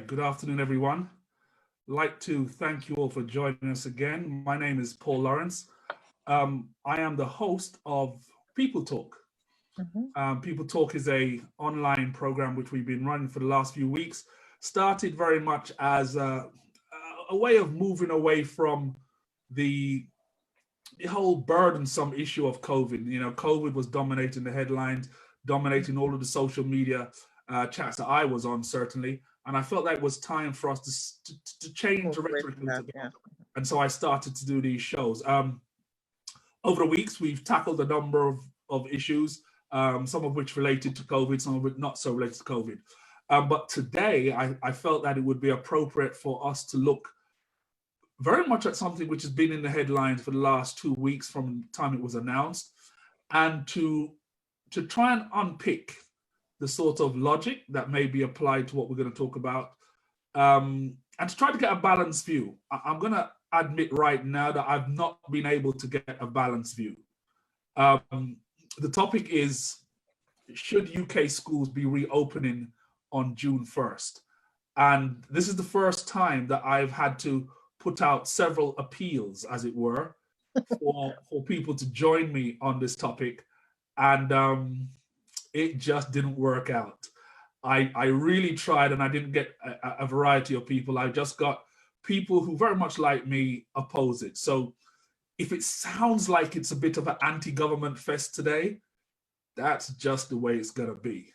good afternoon, everyone. I'd like to thank you all for joining us again. My name is Paul Lawrence. I am the host of People Talk. People Talk is a online program which we've been running for the last few weeks. Started very much as a way of moving away from the whole burdensome issue of COVID. You know, COVID was dominating the headlines, dominating all of the social media chats that I was on, certainly. And I felt that it was time for us to change the rhetoric a little bit. And so I started to do these shows. Over the weeks, we've tackled a number of issues, some of which related to COVID, some of it not so related to COVID. But today, I felt that it would be appropriate for us to look very much at something which has been in the headlines for the last 2 weeks from the time it was announced, and to try and unpick the sort of logic that may be applied to what we're going to talk about, and to try to get a balanced view. I'm going to admit right now that I've not been able to get a balanced view. The topic is, should UK schools be reopening on June 1st? And this is the first time that I've had to put out several appeals, as it were, for people to join me on this topic. And it just didn't work out. I really tried, and I didn't get a variety of people. I just got people who very much like me oppose it. So if it sounds like it's a bit of an anti-government fest today, that's just the way it's gonna be.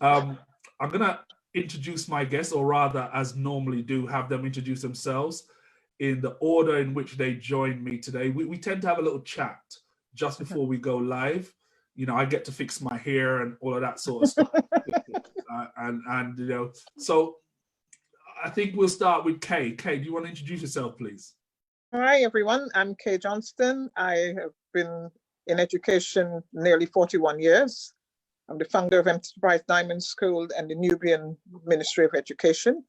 I'm gonna introduce my guests, or rather, as normally do, have them introduce themselves in the order in which they joined me today. We tend to have a little chat just before we go live. You know, I get to fix my hair and all of that sort of stuff. and you know, so I think we'll start with Kay. Kay, do you want to introduce yourself, please? Hi, everyone. I'm Kay Johnston. I have been in education nearly 41 years. I'm the founder of Enterprise Diamond School and the Nubian Ministry of Education.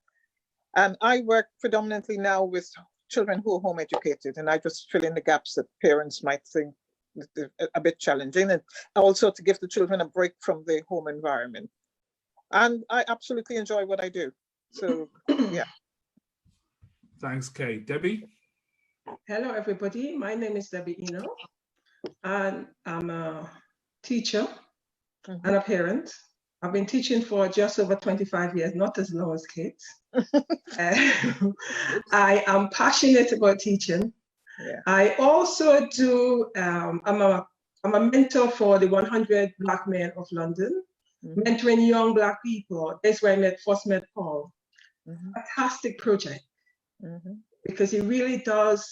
And I work predominantly now with children who are home educated, and I just fill in the gaps that parents might think a bit challenging, and also to give the children a break from the home environment. And I absolutely enjoy what I do. So, yeah. Thanks, Kay. Debbie? Hello, everybody. My name is Debbie Eno, and I'm a teacher and a parent. I've been teaching for just over 25 years, not as long as Kate. I am passionate about teaching. Yeah. I also do, I'm a mentor for the 100 Black Men of London, mentoring young Black people. That's where I first met Paul. Fantastic project, because he really does,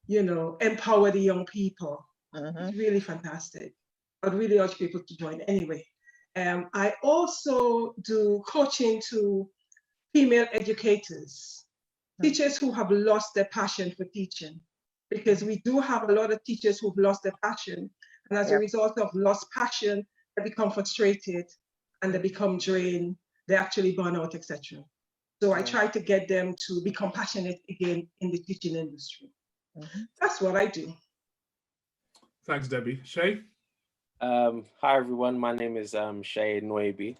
you know, empower the young people. It's really fantastic. I'd really urge people to join anyway. I also do coaching to female educators, teachers who have lost their passion for teaching, because we do have a lot of teachers who've lost their passion, and as a result of lost passion, they become frustrated and they become drained, they actually burn out, etc. So I try to get them to become passionate again in the teaching industry. That's what I do. Thanks, Debbie. Shay? Hi, everyone. My name is Shay Noibi.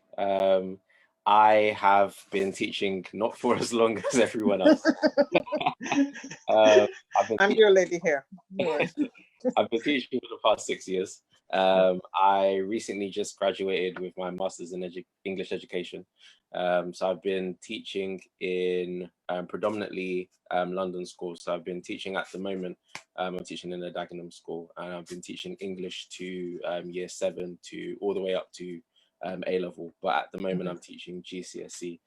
I have been teaching not for as long as everyone else. I'm your lady here. I've been teaching for the past 6 years. I recently just graduated with my master's in English education. So I've been teaching in predominantly London schools. So I've been teaching at the moment, I'm teaching in a Dagenham school, and I've been teaching English to year 7 to all the way up to A level. But at the moment I'm teaching GCSE.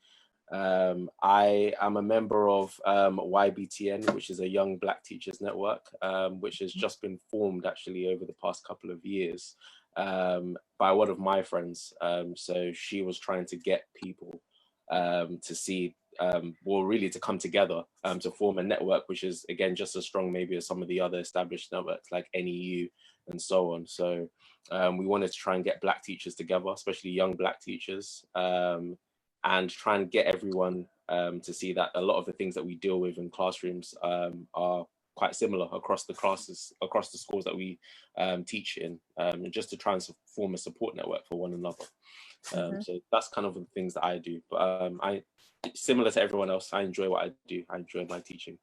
I am a member of YBTN, which is a Young Black Teachers Network, which has just been formed actually over the past couple of years by one of my friends. So she was trying to get people to see, well, really to come together to form a network, which is, again, just as strong maybe as some of the other established networks like NEU and so on. So we wanted to try and get Black teachers together, especially young Black teachers, and try and get everyone to see that a lot of the things that we deal with in classrooms are quite similar across the classes, across the schools that we teach in, just to try and form a support network for one another. So that's kind of the things that I do. But similar to everyone else, I enjoy what I do. I enjoy my teaching.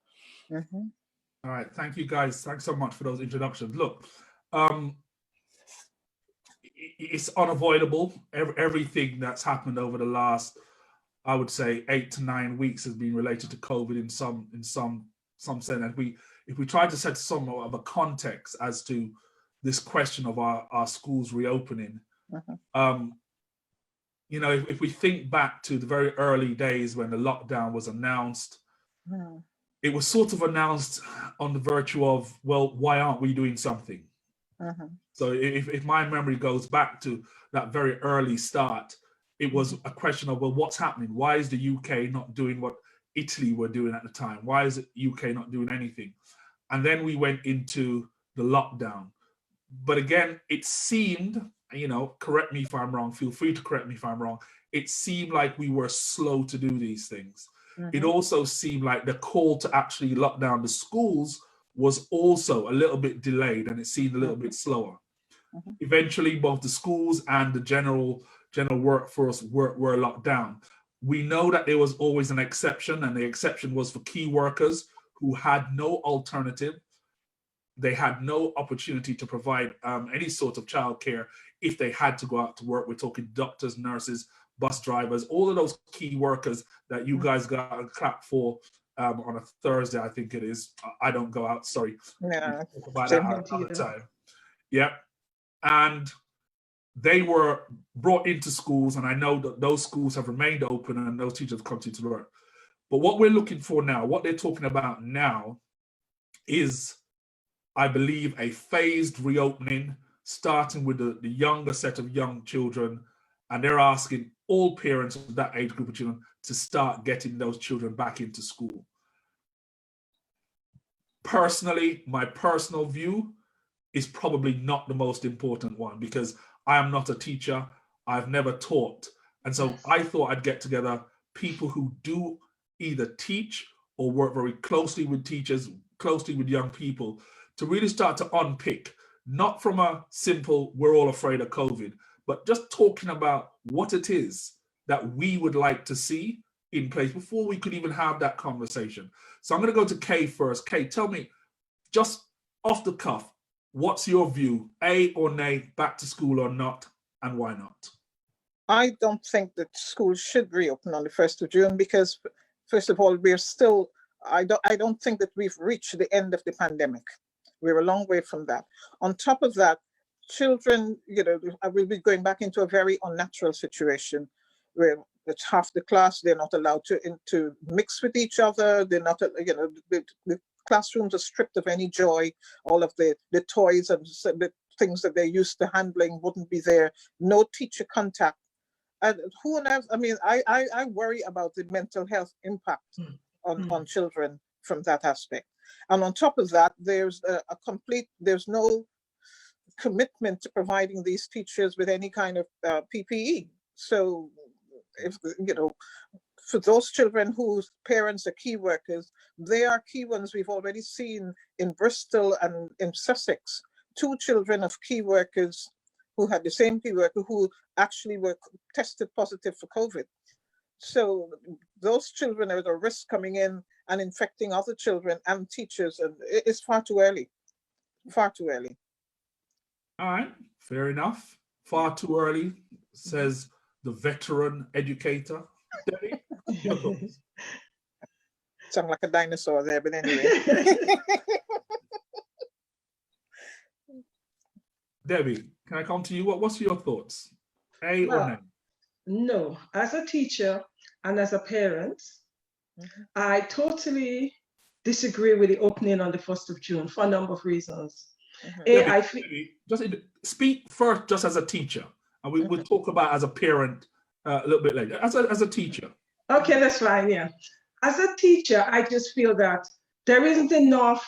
All right, thank you guys. Thanks so much for those introductions. Look, it's unavoidable. Everything that's happened over the last, I would say, 8 to 9 weeks has been related to COVID in some sense. And if we try to set some of a context as to this question of our schools reopening, you know, if we think back to the very early days when the lockdown was announced, it was sort of announced on the virtue of, well, why aren't we doing something? So if my memory goes back to that very early start, it was a question of, well, what's happening? Why is the UK not doing what Italy were doing at the time? Why is the UK not doing anything? And then we went into the lockdown. But again, it seemed, you know, correct me if I'm wrong, feel free to correct me if I'm wrong, it seemed like we were slow to do these things. It also seemed like the call to actually lock down the schools was also a little bit delayed, and it seemed a little bit slower. Eventually, both the schools and the general workforce were locked down. We know that there was always an exception, and the exception was for key workers who had no alternative. They had no opportunity to provide any sort of childcare if they had to go out to work. We're talking doctors, nurses, bus drivers, all of those key workers that you guys got a clap for on a Thursday, I think it is. I don't go out, sorry. Yeah. We'll talk about that another time. Yeah. And they were brought into schools, and I know that those schools have remained open and those teachers have continued to work. But what we're looking for now, what they're talking about now is, I believe, a phased reopening, starting with the younger set of young children. And they're asking all parents of that age group of children to start getting those children back into school. Personally, my personal view is probably not the most important one, because I am not a teacher. I've never taught. And so I thought I'd get together people who do either teach or work very closely with teachers, closely with young people, to really start to unpick, not from a simple, we're all afraid of COVID, but just talking about what it is that we would like to see in place before we could even have that conversation. So I'm going to go to Kay first. Kay, tell me, just off the cuff, what's your view, A or nay, back to school or not, and why not? I don't think that schools should reopen on the 1st of June because, first of all, we're still, I don't think that we've reached the end of the pandemic. We're a long way from that. On top of that, children, you know, will be going back into a very unnatural situation where it's half the class, they're not allowed to mix with each other. They're not, you know, the classrooms are stripped of any joy. All of the toys and the things that they're used to handling wouldn't be there. No teacher contact. And who on earth, I mean, I worry about the mental health impact on children from that aspect. And on top of that, there's there's no commitment to providing these teachers with any kind of PPE. So, if you know, for those children whose parents are key workers, they are key ones. We've already seen in Bristol and in Sussex, 2 children of key workers who had the same key worker who actually were tested positive for COVID. So those children are at a risk coming in and infecting other children and teachers, and it's far too early. Far too early. All right, fair enough. Far too early, says the veteran educator. Debbie, your thoughts? Sound like a dinosaur there, but anyway. Debbie, can I come to you? What's your thoughts? A or no? No, as a teacher and as a parent, I totally disagree with the opening on the 1st of June for a number of reasons. Debbie, just speak first just as a teacher, and we'll talk about as a parent a little bit later. As a teacher. Okay, that's fine, yeah. As a teacher, I just feel that there isn't enough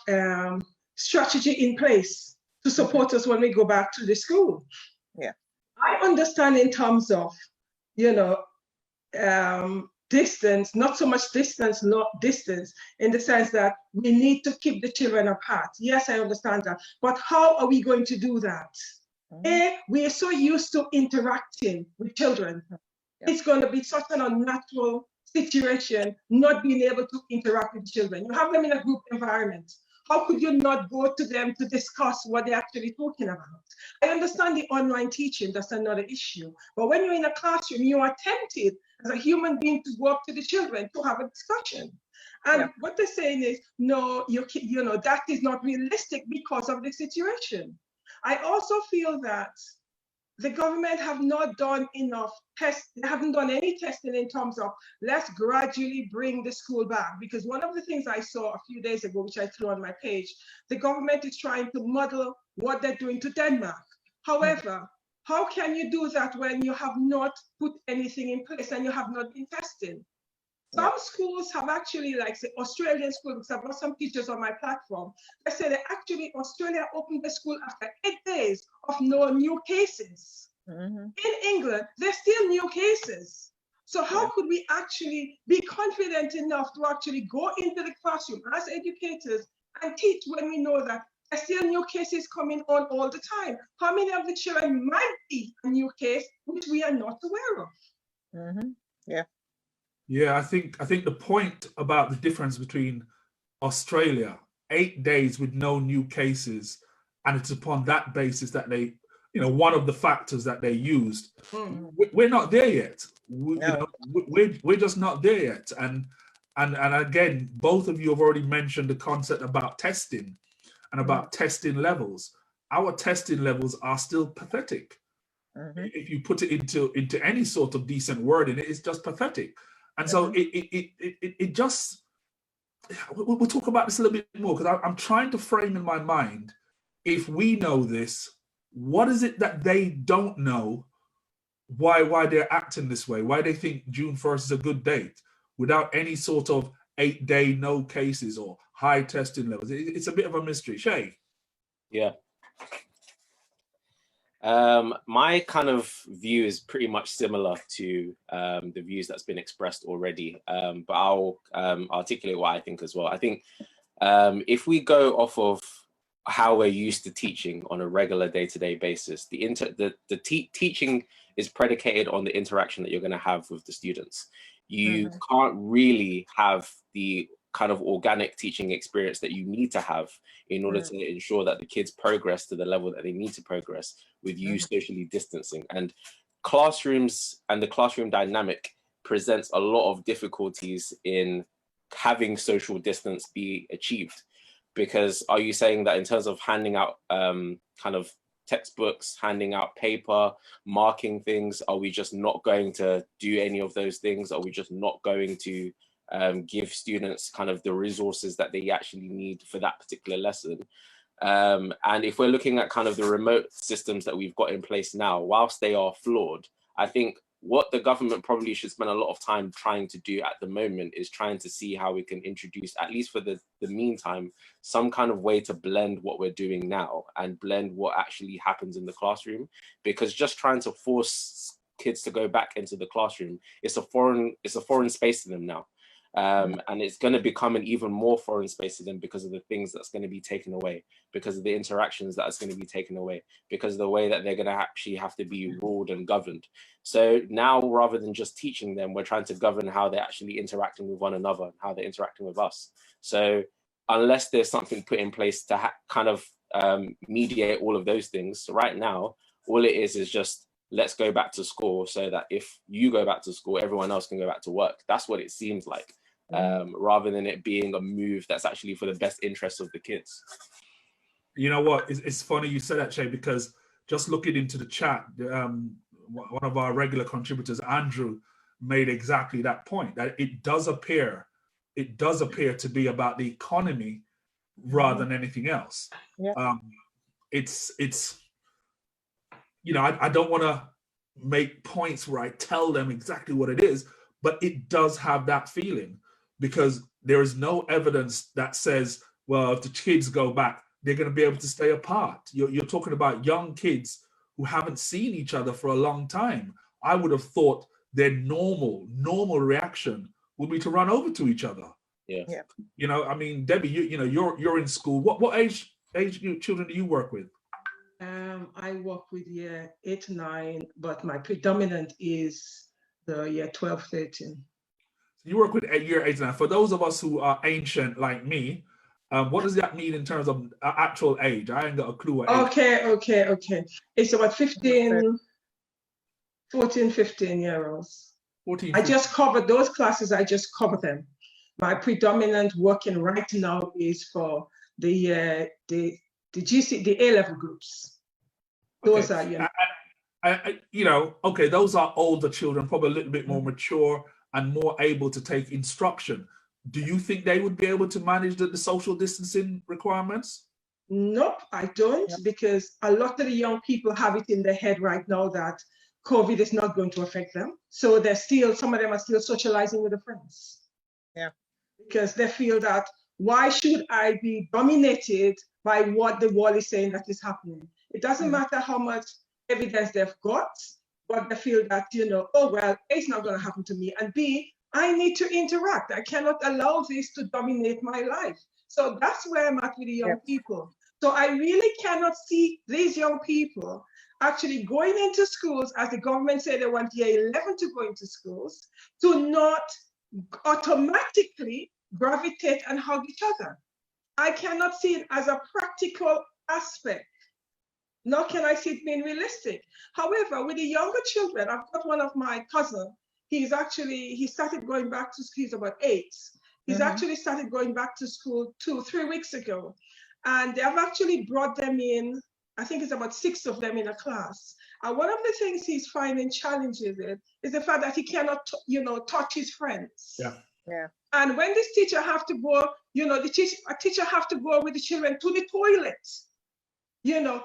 strategy in place to support us when we go back to the school. Yeah, I understand in terms of, you know, distance, not so much distance, not distance, in the sense that we need to keep the children apart. Yes, I understand that. But how are we going to do that? We are so used to interacting with children. It's going to be such an unnatural situation, not being able to interact with children. You have them in a group environment. How could you not go to them to discuss what they're actually talking about? I understand the online teaching, that's another issue. But when you're in a classroom, you are tempted as a human being to go up to the children to have a discussion. And what they're saying is, no, you know, that is not realistic because of the situation. I also feel that the government have not done enough tests. They haven't done any testing in terms of let's gradually bring the school back. Because one of the things I saw a few days ago, which I threw on my page, the government is trying to model what they're doing to Denmark. However, how can you do that when you have not put anything in place and you have not been testing? Some schools have actually, like say Australian schools, because I've got some teachers on my platform, they say that actually Australia opened the school after 8 days of no new cases. In England, there's still new cases. So how could we actually be confident enough to actually go into the classroom as educators and teach when we know that there's still new cases coming on all the time? How many of the children might be a new case which we are not aware of? Yeah, I think the point about the difference between Australia, 8 days with no new cases, and it's upon that basis that they, you know, one of the factors that they used. We're not there yet. We're just not there yet. And again, both of you have already mentioned the concept about testing and about testing levels. Our testing levels are still pathetic. If you put it into any sort of decent wording, it's just pathetic. And so it just, we'll talk about this a little bit more, because I'm trying to frame in my mind, if we know this, what is it that they don't know, why they're acting this way, why they think June 1st is a good date without any sort of 8-day no cases or high testing levels. It's a bit of a mystery. Shay? Yeah. My kind of view is pretty much similar to the views that's been expressed already, but I'll articulate what I think as well. I think if we go off of how we're used to teaching on a regular day-to-day basis, the teaching is predicated on the interaction that you're going to have with the students. You can't really have the kind of organic teaching experience that you need to have in order to ensure that the kids progress to the level that they need to progress with you socially distancing. And classrooms and the classroom dynamic presents a lot of difficulties in having social distance be achieved. Because are you saying that in terms of handing out kind of textbooks, handing out paper, marking things, are we just not going to do any of those things? Are we just not going to give students kind of the resources that they actually need for that particular lesson? And if we're looking at kind of the remote systems that we've got in place now, whilst they are flawed, I think what the government probably should spend a lot of time trying to do at the moment is trying to see how we can introduce, at least for the meantime, some kind of way to blend what we're doing now and blend what actually happens in the classroom. Because just trying to force kids to go back into the classroom, it's a foreign space to them now. And it's going to become an even more foreign space to them because of the things that's going to be taken away, because of the interactions that's going to be taken away, because of the way that they're going to actually have to be ruled and governed. So now, rather than just teaching them, we're trying to govern how they're actually interacting with one another, how they're interacting with us. So unless there's something put in place to kind of mediate all of those things, so right now, all it is just, let's go back to school so that if you go back to school, everyone else can go back to work. That's what it seems like. Rather than it being a move that's actually for the best interests of the kids. You know what? It's funny you said that, Shay, because just looking into the chat, one of our regular contributors, Andrew, made exactly that point, that it does appear to be about the economy rather than anything else. It's you know, I don't want to make points where I tell them exactly what it is, but it does have that feeling, because there is no evidence that says, well, if the kids go back, they're going to be able to stay apart. You're talking about young kids who haven't seen each other for a long time. I would have thought their normal reaction would be to run over to each other. Yeah. You know, I mean, Debbie, you're in school. What age children do you work with? I work with year 8 to 9, but my predominant is the year 12, 13. You work with year 8 to 9. For those of us who are ancient like me, what does that mean in terms of actual age? I ain't got a clue what age. Okay. It's about 14, 15-year-olds. 14, I just cover those classes. I just cover them. My predominant working right now is for the A-level groups. Those okay. are, okay, those are older children, probably a little bit more mature and more able to take instruction. Do you think they would be able to manage the social distancing requirements? Nope, I don't, because a lot of the young people have it in their head right now that COVID is not going to affect them. So some of them are still socializing with their friends. Yeah. Because they feel that, why should I be dominated by what the wall is saying that is happening? It doesn't matter how much evidence they've got, but they feel that, oh, well, A, it's not going to happen to me, and B, I need to interact. I cannot allow this to dominate my life. So that's where I'm at with the young people. So I really cannot see these young people actually going into schools, as the government said they want year 11 to go into schools, to not automatically gravitate and hug each other. I cannot see it as a practical aspect, nor can I see it being realistic. However, with the younger children, I've got one of my cousins. He started going back to school. He's about 8. He's actually started going back to school 2-3 weeks ago. And they've actually brought them in. I think it's about 6 of them in a class. And one of the things he's finding challenges in is the fact that he cannot, touch his friends. Yeah. And when this teacher have to go, a teacher have to go with the children to the toilet,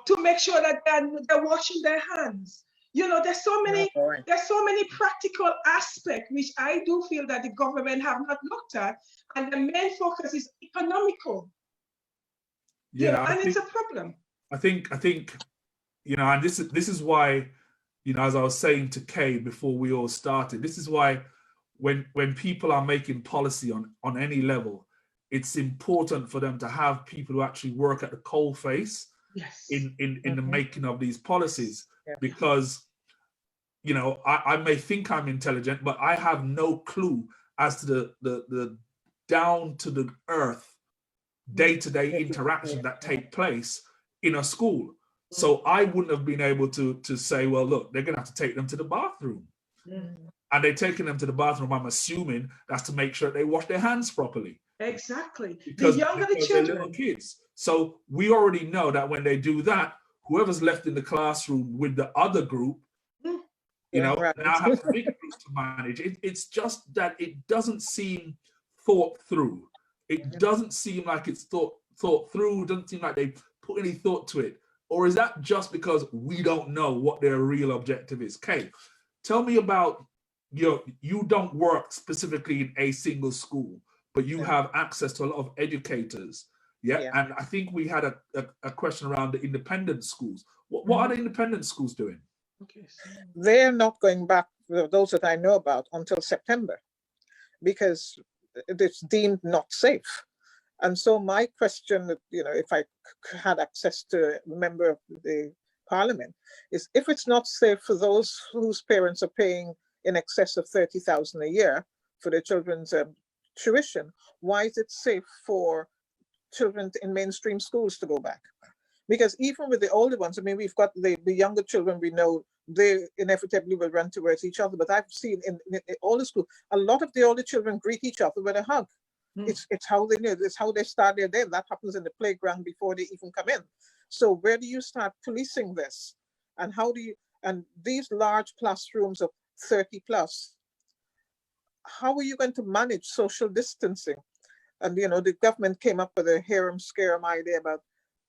to make sure that they're washing their hands. There's so many practical aspects which I do feel that the government have not looked at, and the main focus is economical. And it's a problem. I think, and this is why, as I was saying to Kay before we all started, this is why when people are making policy on any level, it's important for them to have people who actually work at the coalface in the making of these policies. Because, I may think I'm intelligent, but I have no clue as to the down to the earth day-to-day interaction that take place in a school. So I wouldn't have been able to say, well, look, they're gonna have to take them to the bathroom. And they're taking them to the bathroom, I'm assuming that's to make sure they wash their hands properly. Exactly. Because the younger the they're children. little kids. So we already know that when they do that, whoever's left in the classroom with the other group, now have a big group to manage. It's just that it doesn't seem thought through. It doesn't seem like it's thought through. It doesn't seem like they put any thought to it. Or is that just because we don't know what their real objective is? Kay, tell me about you don't work specifically in a single school, but you have access to a lot of educators. And I think we had a question around the independent schools. What are the independent schools doing? They're not going back, those that I know about, until September, because it's deemed not safe. And so my question, if I had access to a member of the parliament, is if it's not safe for those whose parents are paying in excess of 30,000 a year for their children's tuition, why is it safe for children in mainstream schools to go back? Because even with the older ones, I mean, we've got the younger children, we know they inevitably will run towards each other. But I've seen in older school, a lot of the older children greet each other with a hug. It's how they know, it's how they start their day. That happens in the playground before they even come in. So where do you start policing this? And and these large classrooms of 30 plus, how are you going to manage social distancing? And, the government came up with a harem-scarum idea about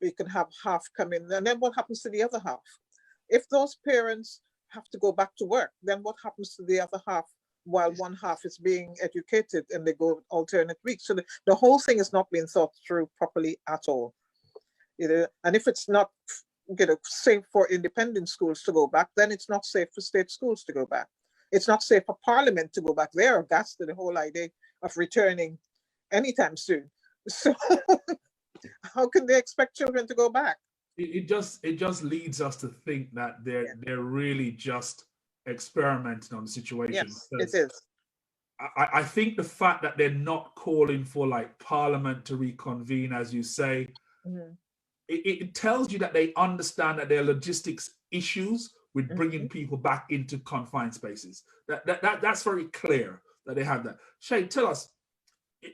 we can have half come in. And then what happens to the other half? If those parents have to go back to work, then what happens to the other half while one half is being educated and they go alternate weeks? So the whole thing is not being thought through properly at all. And if it's not safe for independent schools to go back, then it's not safe for state schools to go back. It's not safe for Parliament to go back there. That's the whole idea of returning anytime soon. So how can they expect children to go back? It just leads us to think that they're really just experimenting on the situation. Yes, it is. I think the fact that they're not calling for like Parliament to reconvene, as you say, it tells you that they understand that there are logistics issues with bringing people back into confined spaces. That's very clear that they have that. Shay, tell us,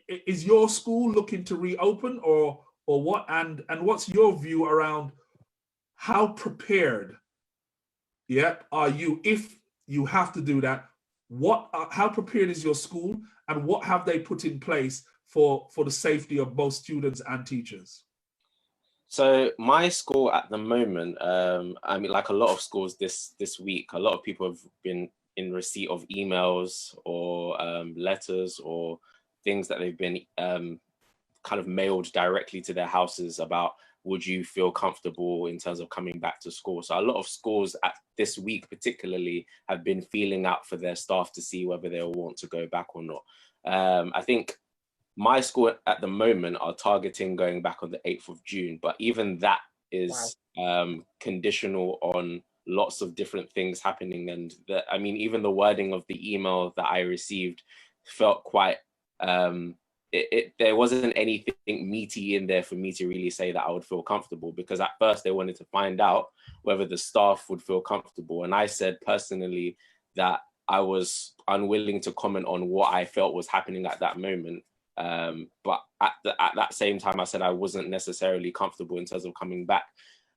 is your school looking to reopen or what? And what's your view around how prepared are you if you have to do that? How prepared is your school, and what have they put in place for the safety of both students and teachers? So my school at the moment, I mean, like a lot of schools this week, a lot of people have been in receipt of emails or letters or things that they've been kind of mailed directly to their houses about, would you feel comfortable in terms of coming back to school? So a lot of schools at this week particularly have been feeling out for their staff to see whether they'll want to go back or not. I think my school at the moment are targeting going back on the 8th of June, but even that is conditional on lots of different things happening. And I mean, even the wording of the email that I received felt quite, there wasn't anything meaty in there for me to really say that I would feel comfortable, because at first they wanted to find out whether the staff would feel comfortable. And I said personally that I was unwilling to comment on what I felt was happening at that moment. But at that same time, I said I wasn't necessarily comfortable in terms of coming back.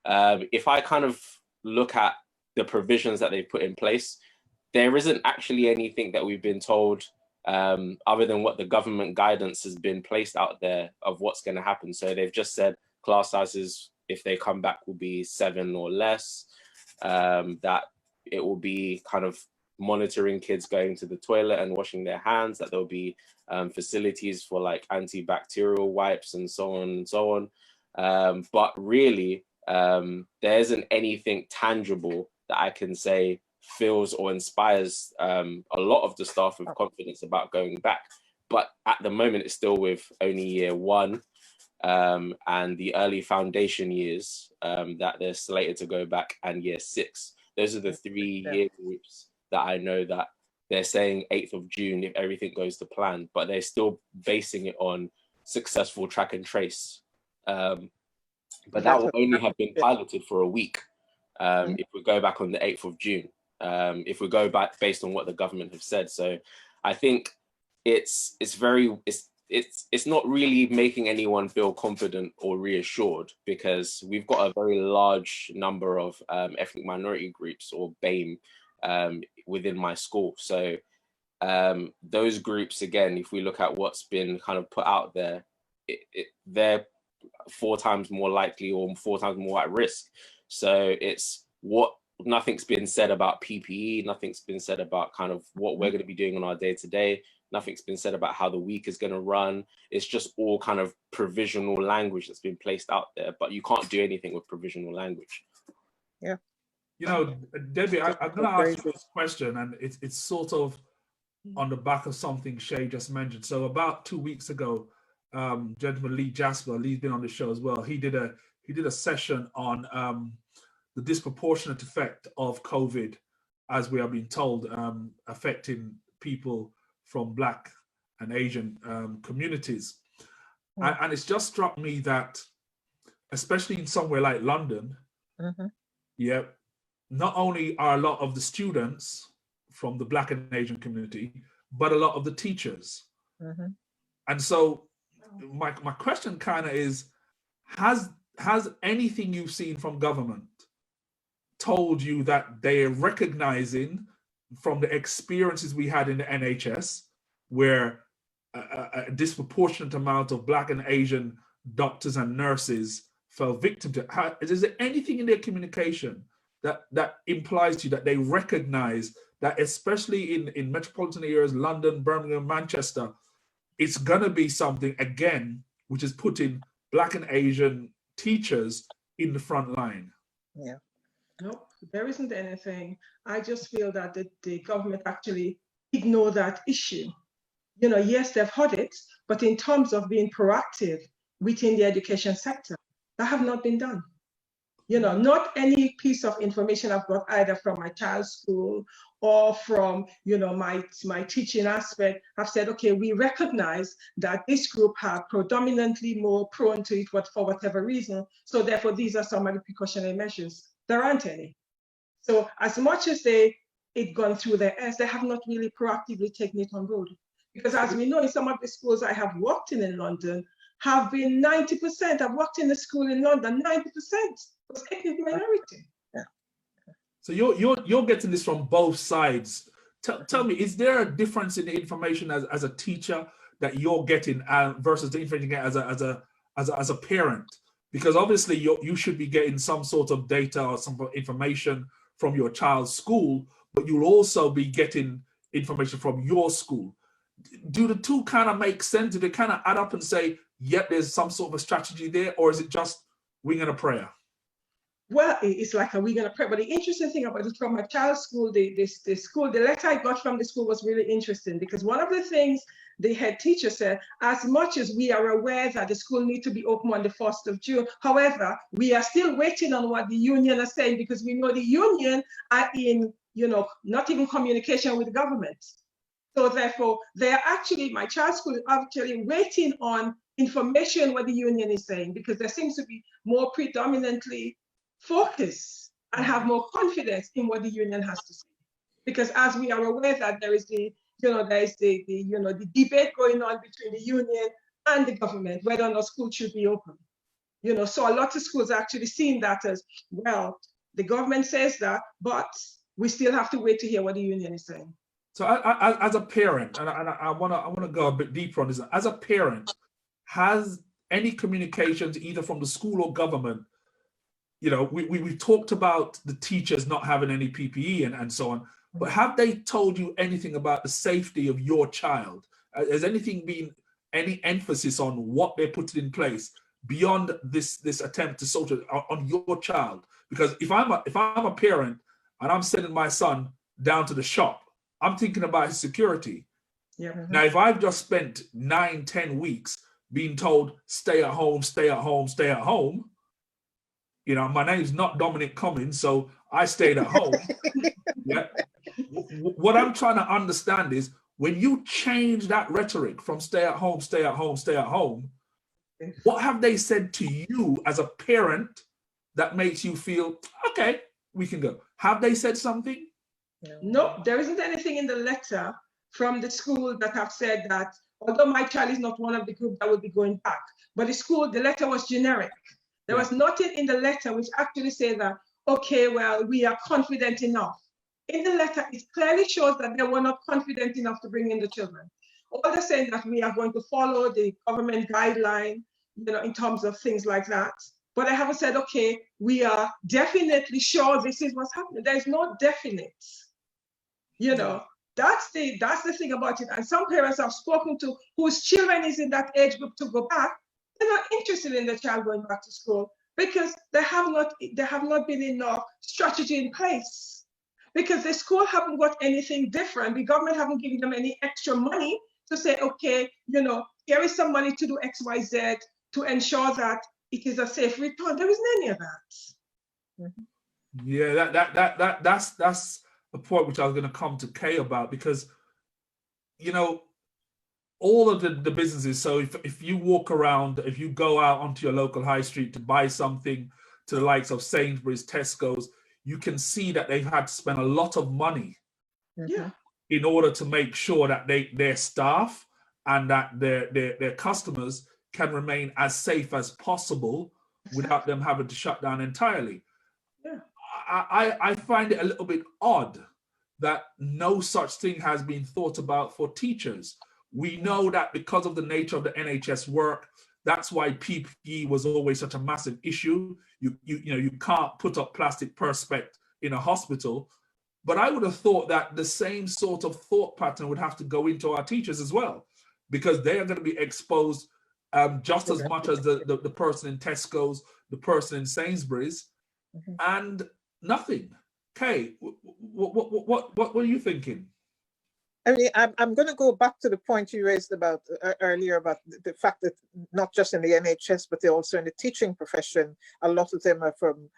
If I kind of look at the provisions that they've put in place, there isn't actually anything that we've been told other than what the government guidance has been placed out there of what's going to happen. So they've just said class sizes, if they come back, will be 7 or less, that it will be kind of monitoring kids going to the toilet and washing their hands, that there'll be facilities for like antibacterial wipes and so on and so on. But really, there isn't anything tangible that I can say feels or inspires a lot of the staff with confidence about going back. But at the moment, it's still with only year 1 and the early foundation years that they're slated to go back, and year 6. Those are the 3 year groups that I know that they're saying 8th of June if everything goes to plan, but they're still basing it on successful track and trace. But that will only have been piloted for a week if we go back on the 8th of June, if we go back based on what the government have said. So I think it's not really making anyone feel confident or reassured, because we've got a very large number of ethnic minority groups, or BAME, within my school. So those groups, again, if we look at what's been kind of put out there, they're 4 times more likely or 4 times more at risk. So nothing's been said about PPE, nothing's been said about kind of what we're going to be doing on our day-to-day, nothing's been said about how the week is going to run. It's just all kind of provisional language that's been placed out there, but you can't do anything with provisional language. Yeah. You know, Debbie, I'm going to ask you this question, and it's sort of on the back of something Shay just mentioned. So about 2 weeks ago, gentleman Lee Jasper, Lee's been on the show as well. He did a session on the disproportionate effect of COVID, as we are being told, affecting people from Black and Asian communities. And it's just struck me that, especially in somewhere like London, not only are a lot of the students from the Black and Asian community, but a lot of the teachers. And so my question kind of is, has anything you've seen from government told you that they're recognizing from the experiences we had in the NHS, where a disproportionate amount of Black and Asian doctors and nurses fell victim to? Is there anything in their communication that implies to you that they recognize that, especially in metropolitan areas, London, Birmingham, Manchester, it's going to be something, again, which is putting Black and Asian teachers in the front line? Yeah. No, there isn't anything. I just feel that the government actually ignore that issue. You know, yes, they've had it, but in terms of being proactive within the education sector, that have not been done. You know, not any piece of information I've got either from my child's school or from, you know, my teaching aspect have said, okay, we recognize that this group are predominantly more prone to it for whatever reason. So therefore, these are some of the precautionary measures. There aren't any. So as much as it gone through their ears, they have not really proactively taken it on board. Because as we know, in some of the schools I have worked in London, have been 90%. I've worked in a school in London, 90% was ethnic minority. Yeah. So you're getting this from both sides. Tell me, is there a difference in the information as a teacher that you're getting versus the information you get as a parent? Because obviously you should be getting some sort of data or some information from your child's school, but you'll also be getting information from your school. Do the two kind of make sense? Do they kind of add up and say, yep, there's some sort of a strategy there, or is it just winging a prayer? Well, it's like a we're gonna pray. But the interesting thing about it from my child's school, the letter I got from the school was really interesting, because one of the things the head teacher said, as much as we are aware that the school need to be open on the 1st of June, however, we are still waiting on what the union are saying, because we know the union are in, you know, not even communication with the government. So therefore, they are actually, my child's school is actually waiting on information what the union is saying, because there seems to be more predominantly focus and have more confidence in what the union has to say. Because as we are aware that there is the debate going on between the union and the government, whether or not schools should be open. You know, so a lot of schools are actually seeing that as, well, the government says that, but we still have to wait to hear what the union is saying. So as a parent, and I want to go a bit deeper on this, as a parent, has any communications either from the school or government, you know, we talked about the teachers not having any PPE and so on, but have they told you anything about the safety of your child? Has anything been any emphasis on what they're putting in place beyond this attempt to social on your child? Because if I'm a parent and I'm sending my son down to the shop, I'm thinking about his security. Yeah. Now, if I've just spent 9-10 weeks being told stay at home, stay at home, stay at home, you know, my name's not Dominic Cummings, so I stayed at home. Yeah. What I'm trying to understand is, when you change that rhetoric from stay at home, stay at home, stay at home, what have they said to you as a parent that makes you feel, okay, we can go? Have they said something? No, there isn't anything in the letter from the school that have said that, although my child is not one of the group that will be going back, but the letter was generic. There was nothing in the letter which actually said that, okay, well, we are confident enough. In the letter, it clearly shows that they were not confident enough to bring in the children. All they're saying that we are going to follow the government guideline, you know, in terms of things like that. But I haven't said, okay, we are definitely sure this is what's happening. There's no definite. You know, that's the thing about it. And some parents I've spoken to whose children is in that age group to go back, they're not interested in the child going back to school, because there have not been enough strategy in place. Because the school haven't got anything different. The government haven't given them any extra money to say, okay, you know, here is some money to do X, Y, Z to ensure that it is a safe return. There isn't any of that. Mm-hmm. Yeah, that's a point which I was going to come to Kay about, because, you know, all of the businesses, so if you walk around, if you go out onto your local high street to buy something to the likes of Sainsbury's, Tesco's, you can see that they've had to spend a lot of money in order to make sure that their staff and that their customers can remain as safe as possible without them having to shut down entirely. Yeah. I find it a little bit odd that no such thing has been thought about for teachers. We know that because of the nature of the NHS work, that's why PPE was always such a massive issue. You can't put up plastic perspex in a hospital. But I would have thought that the same sort of thought pattern would have to go into our teachers as well, because they are going to be exposed just as much as the person in Tesco's, the person in Sainsbury's. And nothing. Kay, what were you thinking? I mean, I'm going to go back to the point you raised about earlier about the fact that not just in the NHS, but they're also in the teaching profession. A lot of them are from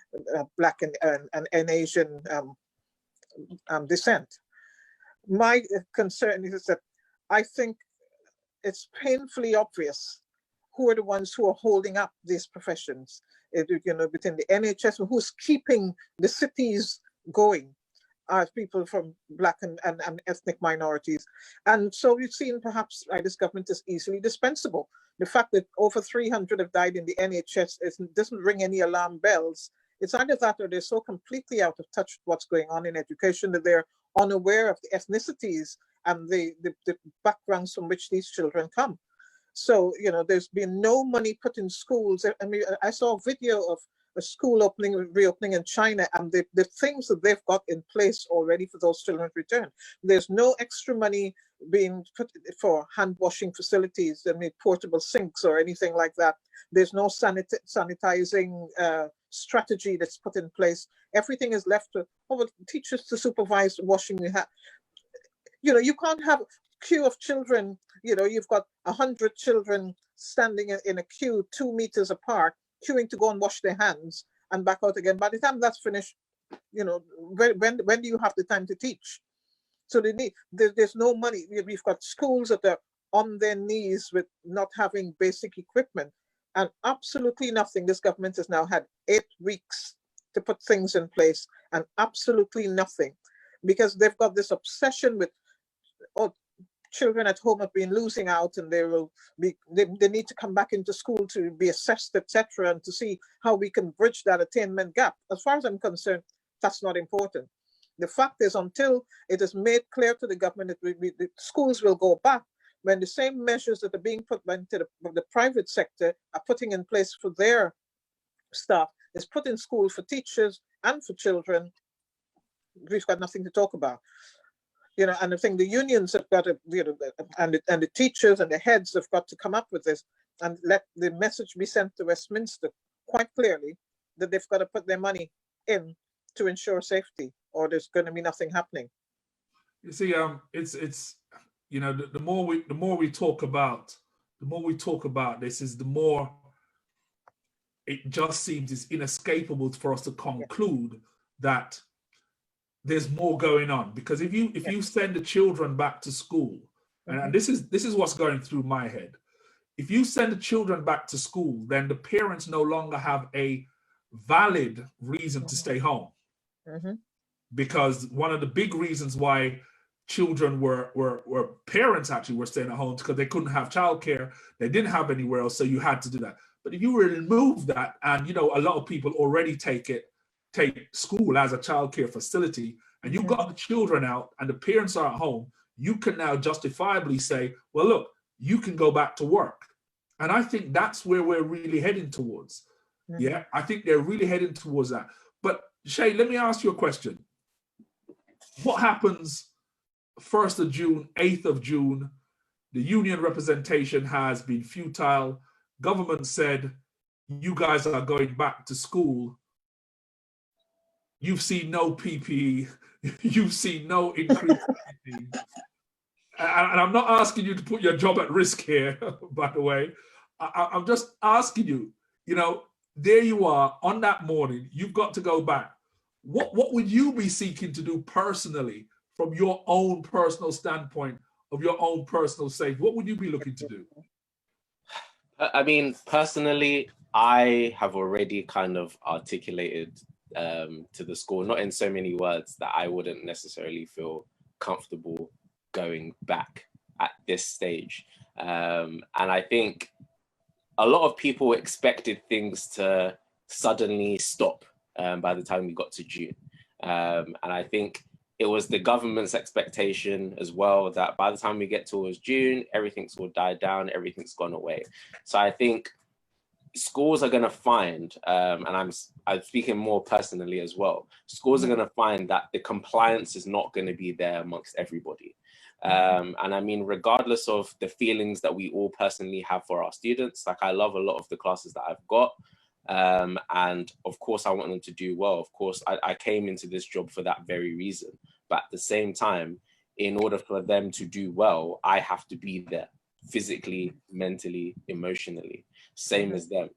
Black and Asian descent. My concern is that I think it's painfully obvious who are the ones who are holding up these professions. You know, within the NHS, who's keeping the cities going are people from Black and ethnic minorities. And so we've seen perhaps this government is easily dispensable. The fact that over 300 have died in the NHS doesn't ring any alarm bells. It's either that or they're so completely out of touch with what's going on in education that they're unaware of the ethnicities and the backgrounds from which these children come. So, you know, there's been no money put in schools. I mean, I saw a video of a school reopening in China, and the things that they've got in place already for those children to return. There's no extra money being put for hand washing facilities, I mean, portable sinks or anything like that. There's no sanitizing strategy that's put in place. Everything is left to teachers to supervise washing. You know, you can't have a queue of children. You know, you've got 100 children standing in a queue 2 meters apart, queuing to go and wash their hands and back out again. By the time that's finished, you know, when do you have the time to teach? So there's no money. We've got schools that are on their knees with not having basic equipment and absolutely nothing. This government has now had 8 weeks to put things in place and absolutely nothing, because they've got this obsession with, children at home have been losing out and they need to come back into school to be assessed, etc., and to see how we can bridge that attainment gap. As far as I'm concerned, that's not important. The fact is, until it is made clear to the government that the schools will go back, when the same measures that are being put into the private sector are putting in place for their staff is put in school for teachers and for children, we've got nothing to talk about. You know, and I think the unions have got to, you know, and the teachers and the heads have got to come up with this and let the message be sent to Westminster quite clearly that they've got to put their money in to ensure safety, or there's going to be nothing happening. You see, it's you know, the more we talk about this, is the more it just seems it's inescapable for us to conclude that there's more going on. Because if you send the children back to school, and this is what's going through my head, if you send the children back to school, then the parents no longer have a valid reason to stay home. Because one of the big reasons why children parents actually were staying at home because they couldn't have childcare, they didn't have anywhere else, so you had to do that. But if you remove that, and you know, a lot of people already take school as a childcare facility, and you've got the children out and the parents are at home, you can now justifiably say, well, look, you can go back to work. And I think that's where we're really heading towards. Yeah, I think they're really heading towards that. But Shay, let me ask you a question. What happens 1st of June, 8th of June? The union representation has been futile. Government said, you guys are going back to school. You've seen no PPE. You've seen no increase in PPE. And I'm not asking you to put your job at risk here, by the way. I'm just asking you, you know, there you are on that morning, you've got to go back. What would you be seeking to do personally from your own personal standpoint of your own personal safety? What would you be looking to do? I mean, personally, I have already kind of articulated to the school, not in so many words, that I wouldn't necessarily feel comfortable going back at this stage. And I think a lot of people expected things to suddenly stop by the time we got to June. And I think it was the government's expectation as well that by the time we get towards June, everything's will die down, everything's gone away. So I think schools are going to find, and I'm speaking more personally as well, schools are going to find that the compliance is not going to be there amongst everybody. And I mean, regardless of the feelings that we all personally have for our students, like I love a lot of the classes that I've got, And of course, I want them to do well. Of course, I came into this job for that very reason. But at the same time, in order for them to do well, I have to be there physically, mentally, emotionally, same as them.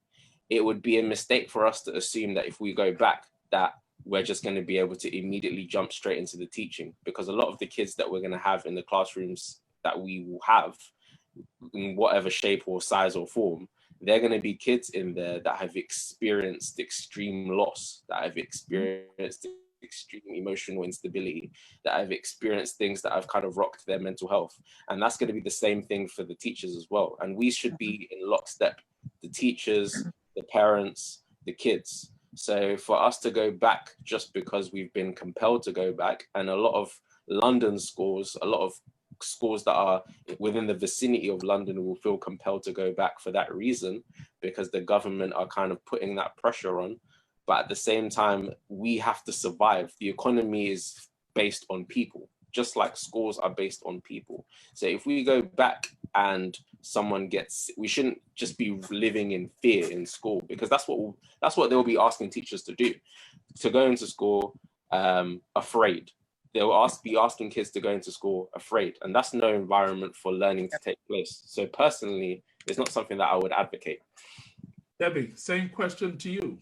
It would be a mistake for us to assume that if we go back, that we're just going to be able to immediately jump straight into the teaching, because a lot of the kids that we're going to have in the classrooms that we will have, in whatever shape or size or form, they're going to be kids in there that have experienced extreme loss, that have experienced extreme emotional instability, that have experienced things that have kind of rocked their mental health. And that's going to be the same thing for the teachers as well. And we should be in lockstep, the teachers, the parents, the kids. So for us to go back just because we've been compelled to go back, and a lot of London schools, a lot of schools that are within the vicinity of London will feel compelled to go back for that reason, because the government are kind of putting that pressure on. But at the same time, we have to survive. The economy is based on people, just like schools are based on people. So if we go back and someone gets, we shouldn't just be living in fear in school, because that's what they'll be asking teachers to do, to go into school afraid. They'll be asking kids to go into school afraid, and that's no environment for learning to take place. So personally, it's not something that I would advocate. Debbie, same question to you.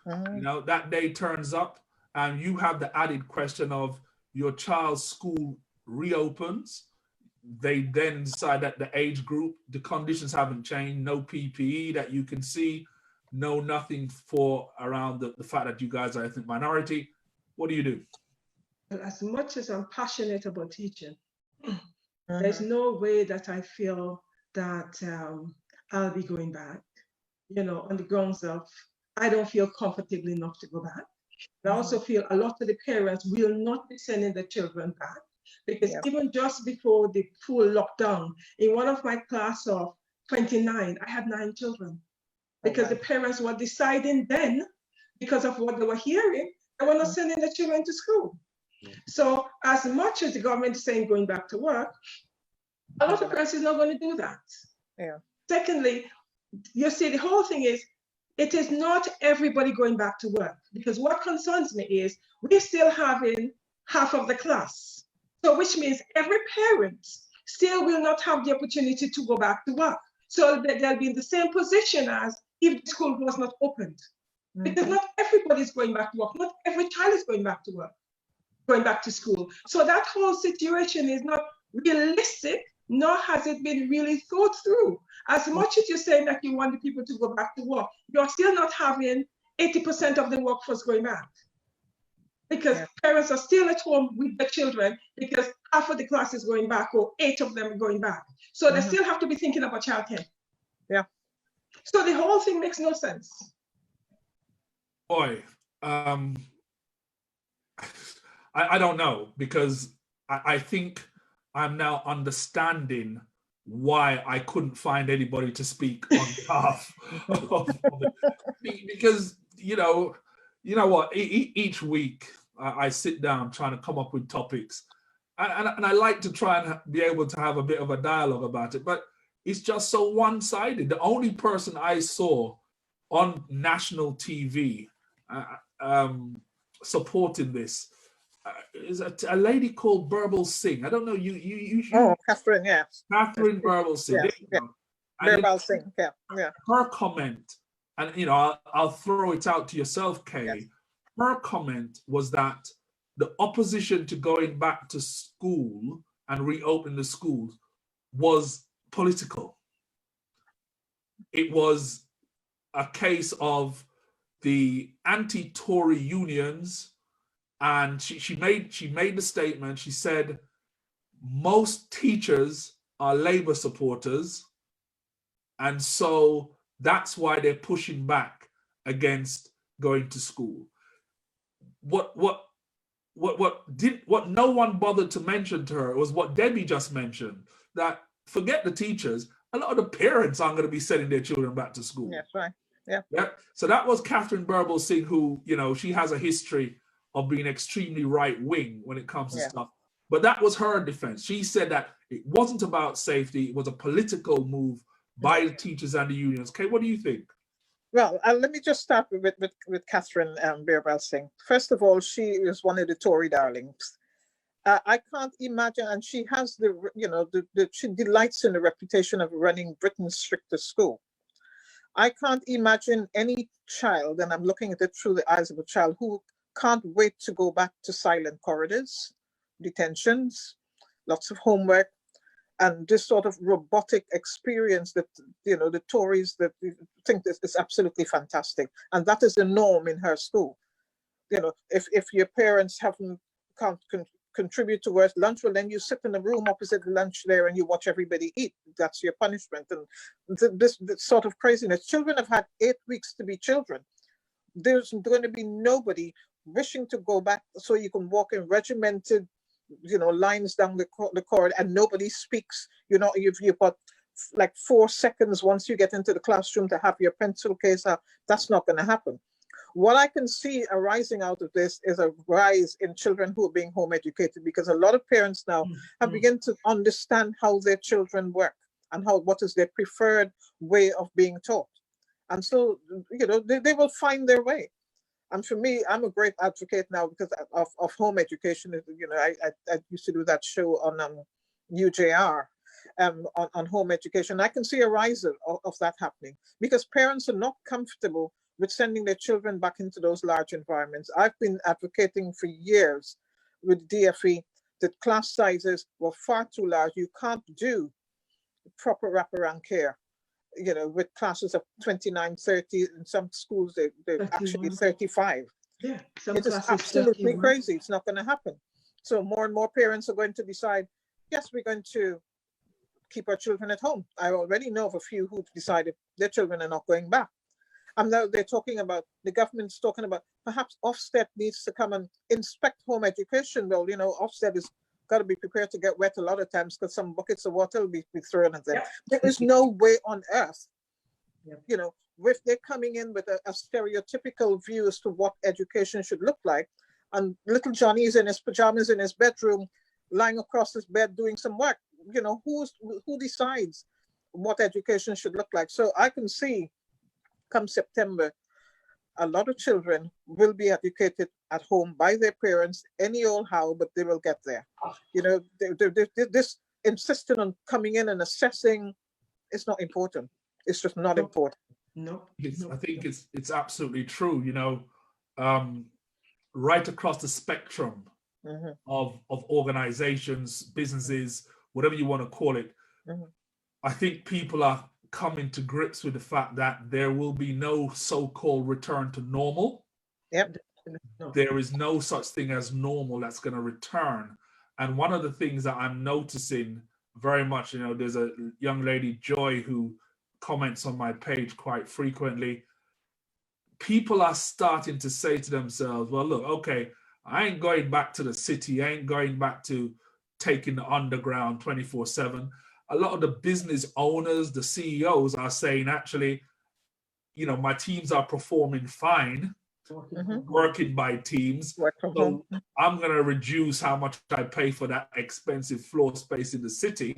You know, that day turns up and you have the added question of your child's school reopens. They then decide that the age group, the conditions haven't changed, no PPE that you can see, no nothing for around the fact that you guys are ethnic minority. What do you do? As much as I'm passionate about teaching, there's no way that I feel that I'll be going back, you know, on the grounds of I don't feel comfortable enough to go back. I also feel a lot of the parents will not be sending the children back, because even just before the full lockdown, in one of my class of 29, I had 9 children, because the parents were deciding then, because of what they were hearing, they were not sending the children to school. So as much as the government is saying going back to work, a lot of parents is not going to do that. Secondly, you see, the whole thing is, it is not everybody going back to work, because what concerns me is we're still having half of the class. So which means every parent still will not have the opportunity to go back to work. So they'll be in the same position as if the school was not opened. Because not everybody is going back to work. Not every child is going back to work, going back to school. So that whole situation is not realistic, nor has it been really thought through. As much as you're saying that you want the people to go back to work, you're still not having 80% of the workforce going back. Because parents are still at home with the children, because half of the class is going back, or 8 of them are going back. So they still have to be thinking about childcare. So the whole thing makes no sense. Boy, I don't know, because I think I'm now understanding why I couldn't find anybody to speak on behalf of because you know what, each week I sit down trying to come up with topics, and I like to try and be able to have a bit of a dialogue about it, but it's just so one-sided. The only person I saw on national TV supporting this is a lady called Birbal Singh. I don't know, you Oh, Catherine, yes. Catherine Birbal Singh. Yes, Birbal Singh, Her comment, and you know, I'll throw it out to yourself, Kay. Her comment was that the opposition to going back to school and reopen the schools was political. It was a case of the anti-Tory unions, and she made the statement. She said most teachers are Labour supporters, and so that's why they're pushing back against going to school. What no one bothered to mention to her was what Debbie just mentioned, that forget the teachers, a lot of the parents aren't going to be sending their children back to school. That's right. Yeah. So that was Catherine Birbal Singh, who, you know, she has a history of being extremely right-wing when it comes to stuff. But that was her defense. She said that it wasn't about safety, it was a political move by the teachers and the unions. Kay, what do you think? Well, let me just start with Catherine Beerbell Singh. First of all, she is one of the Tory darlings. I can't imagine, and she has she delights in the reputation of running Britain's strictest school. I can't imagine any child, and I'm looking at it through the eyes of a child, who can't wait to go back to silent corridors, detentions, lots of homework, and this sort of robotic experience that, the Tories that think this is absolutely fantastic. And that is the norm in her school. If your parents can't contribute towards lunch, well, then you sit in the room opposite the lunch there and you watch everybody eat. That's your punishment. And this sort of craziness. Children have had 8 weeks to be children. There's going to be nobody wishing to go back so you can walk in regimented, lines down the corridor and nobody speaks. You've got like 4 seconds once you get into the classroom to have your pencil case out. That's not going to happen. What I can see arising out of this is a rise in children who are being home educated, because a lot of parents now have begun to understand how their children work and what is their preferred way of being taught. And so, they will find their way. And for me, I'm a great advocate now because of home education. I used to do that show on UJR on home education. I can see a rise of that happening because parents are not comfortable with sending their children back into those large environments. I've been advocating for years with DFE that class sizes were far too large. You can't do proper wraparound care, with classes of 29, 30. In some schools, they're actually 35. Yeah, it is absolutely crazy. It's not going to happen. So more and more parents are going to decide, yes, we're going to keep our children at home. I already know of a few who've decided their children are not going back. And now the government's talking about perhaps Ofsted needs to come and inspect home education. Well, Ofsted has got to be prepared to get wet a lot of times because some buckets of water will be thrown at them. Yep. There is no way on earth, if they're coming in with a stereotypical view as to what education should look like, and little Johnny is in his pajamas in his bedroom, lying across his bed doing some work. Who decides what education should look like? So I can see, come September, a lot of children will be educated at home by their parents, any old how, but they will get there. This insisting on coming in and assessing is not important. It's just not important. No. I think it's absolutely true. Right across the spectrum of organizations, businesses, whatever you want to call it, I think people are coming to grips with the fact that there will be no so-called return to normal. Yep. There is no such thing as normal that's going to return. And one of the things that I'm noticing very much, there's a young lady, Joy, who comments on my page quite frequently. People are starting to say to themselves, well, look, okay, I ain't going back to the city. I ain't going back to taking the underground 24/7. A lot of the business owners, the CEOs are saying, actually, my teams are performing fine, working by teams. So I'm going to reduce how much I pay for that expensive floor space in the city.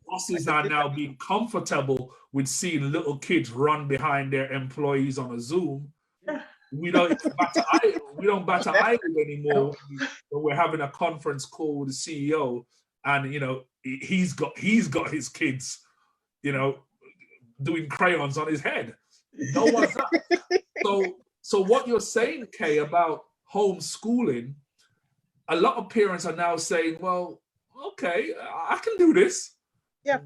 Bosses are now being comfortable with seeing little kids run behind their employees on a Zoom. We don't bat an eyelid anymore when we're having a conference call with the CEO. And he's got his kids, doing crayons on his head. No one's that. So what you're saying, Kay, about homeschooling, a lot of parents are now saying, well, okay, I can do this. Yeah,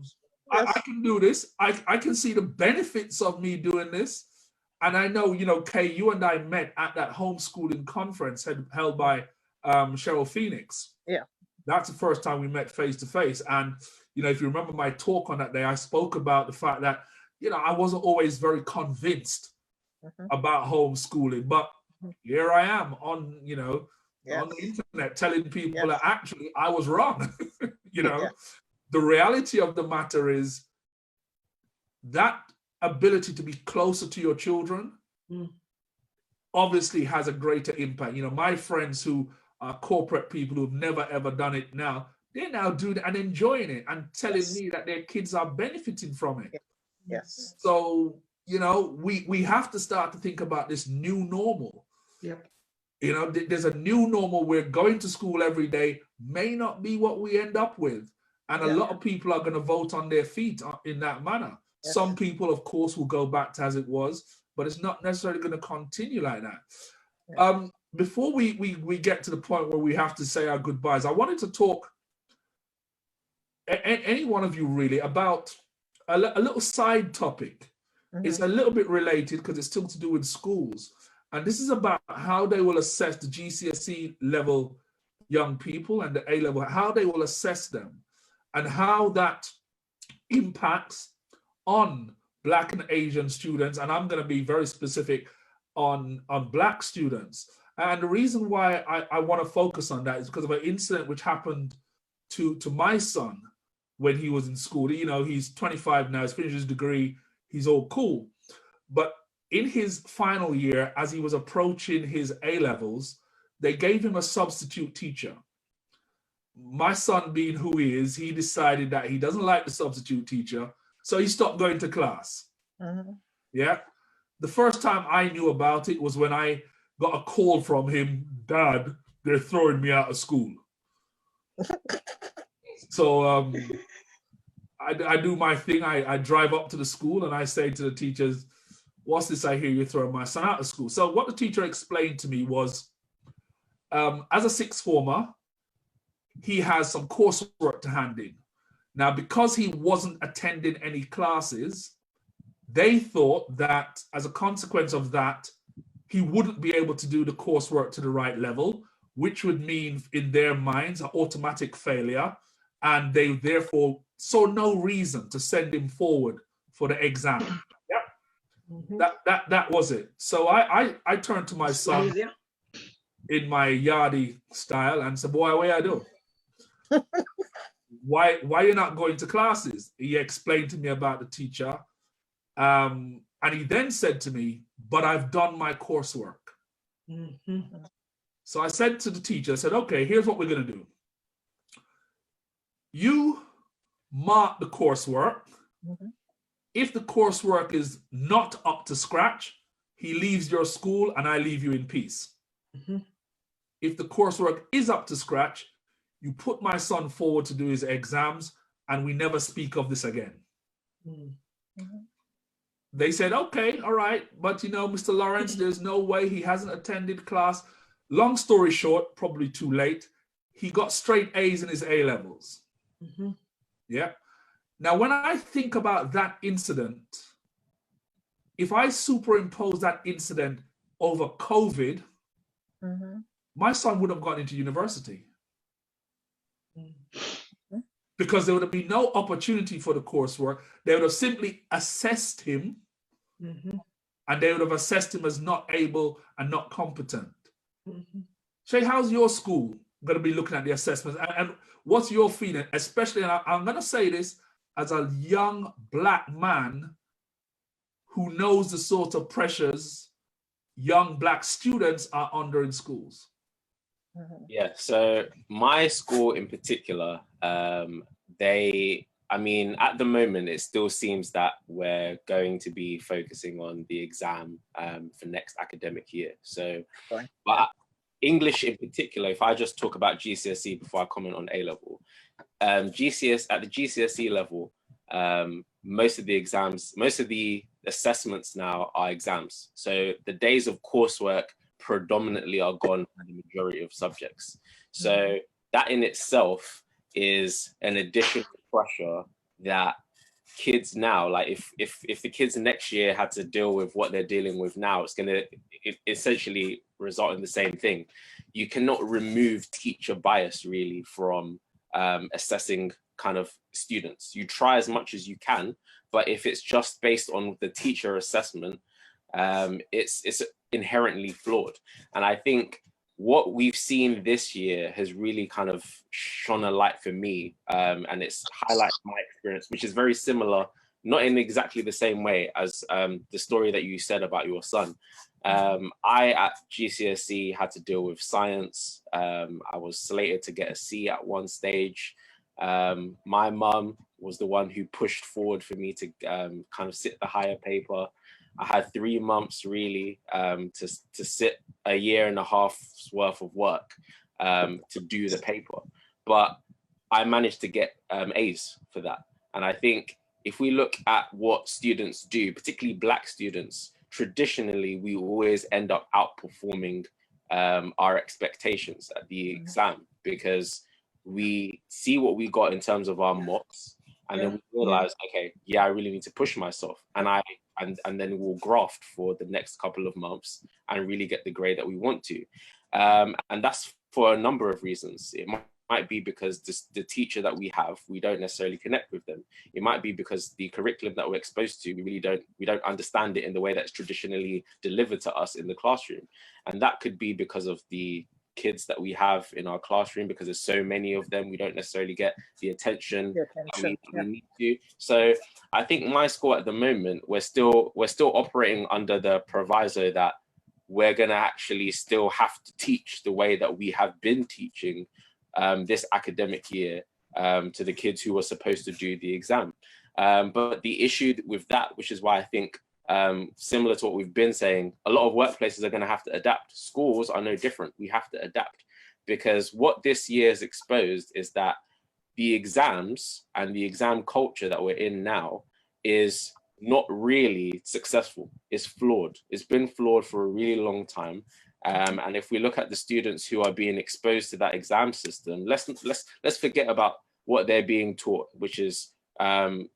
I can do this. I can see the benefits of me doing this. And I know, Kay, you and I met at that homeschooling conference held by Cheryl Phoenix. Yeah. That's the first time we met face to face. And, if you remember my talk on that day, I spoke about the fact that, I wasn't always very convinced about homeschooling, but here I am on, on the internet telling people that actually I was wrong. The reality of the matter is that ability to be closer to your children obviously has a greater impact. My friends who are corporate people who've never ever done it now, they're now doing it and enjoying it and telling me that their kids are benefiting from it. Yes. So, you know, we have to start to think about this new normal. Yep. You know, there's a new normal where going to school every day may not be what we end up with. And a lot of people are going to vote on their feet in that manner. Yes. Some people, of course, will go back to as it was, but it's not necessarily going to continue like that. Yeah. Before we get to the point where we have to say our goodbyes, I wanted to talk, any one of you really, about a little side topic. It's a little bit related because it's still to do with schools. And this is about how they will assess the GCSE level young people and the A level, how they will assess them and how that impacts on Black and Asian students. And I'm going to be very specific on Black students. And the reason why I want to focus on that is because of an incident which happened to my son when he was in school. You know, he's 25 now, he's finished his degree, he's all cool. But in his final year, as he was approaching his A levels, they gave him a substitute teacher. My son, being who he is, he decided that he doesn't like the substitute teacher, so he stopped going to class. Yeah. The first time I knew about it was when I got a call from him, "Dad, they're throwing me out of school." So I do my thing. I drive up to the school and I say to the teachers, "What's this I hear you're throwing my son out of school?" So what the teacher explained to me was, as a sixth former, he has some coursework to hand in. Now, because he wasn't attending any classes, they thought that as a consequence of that, he wouldn't be able to do the coursework to the right level, which would mean in their minds an automatic failure. And they therefore saw no reason to send him forward for the exam. That was it. So I turned to my son in my yardie style and said, "Boy, what I do? Why you're not going to classes?" He explained to me about the teacher. And he then said to me, "But I've done my coursework." So I said to the teacher, I said, "Okay, here's what we're going to do. You mark the coursework. If the coursework is not up to scratch, he leaves your school and I leave you in peace. If the coursework is up to scratch, you put my son forward to do his exams and we never speak of this again." They said, "Okay, all right. But you know, Mr. Lawrence, there's no way, he hasn't attended class." Long story short, probably too late, he got straight A's in his A levels. Yeah. Now, when I think about that incident, if I superimpose that incident over COVID, my son would have gone into university. Because there would have been no opportunity for the coursework. They would have simply assessed him, and they would have assessed him as not able and not competent. Shay, how's your school going to be looking at the assessments? And what's your feeling? Especially, and I'm going to say this as a young Black man who knows the sort of pressures young Black students are under in schools. Yeah, so my school in particular, I mean, at the moment, it still seems that we're going to be focusing on the exam for next academic year. So, but English in particular, if I just talk about GCSE before I comment on A-level, at the GCSE level, most of the assessments now are exams. So the days of coursework predominantly are gone for the majority of subjects. So that in itself is an additional pressure that kids now, like if the kids next year had to deal with what they're dealing with now, it's going to essentially result in the same thing. You cannot remove teacher bias really from assessing kind of students. You try as much as you can, but if it's just based on the teacher assessment, it's inherently flawed. And I think what we've seen this year has really kind of shone a light for me, and it's highlighted my experience, which is very similar, not in exactly the same way as the story that you said about your son. I at GCSE had to deal with science. I was slated to get a C at one stage. My mum was the one who pushed forward for me to kind of sit the higher paper. I had 3 months really to sit a year and a half's worth of work to do the paper. But I managed to get A's for that. And I think if we look at what students do, particularly Black students, traditionally, we always end up outperforming our expectations at the exam, because we see what we got in terms of our mocks, and then we realize, okay, yeah, I really need to push myself, and then we'll graft for the next couple of months and really get the grade that we want to. And that's for a number of reasons. It might be because the teacher that we have, we don't necessarily connect with them. It might be because the curriculum that we're exposed to, we don't understand it in the way that's traditionally delivered to us in the classroom. And that could be because of the kids that we have in our classroom, because there's so many of them, we don't necessarily get the attention we need to. So I think my school at the moment, we're still operating under the proviso that we're going to actually still have to teach the way that we have been teaching this academic year to the kids who were supposed to do the exam. But the issue with that, which is why I think similar to what we've been saying, a lot of workplaces are going to have to adapt. Schools are no different. We have to adapt, because what this year has exposed is that the exams and the exam culture that we're in now is not really successful. It's flawed. It's been flawed for a really long time. And if we look at the students who are being exposed to that exam system, let's forget about what they're being taught, which is kind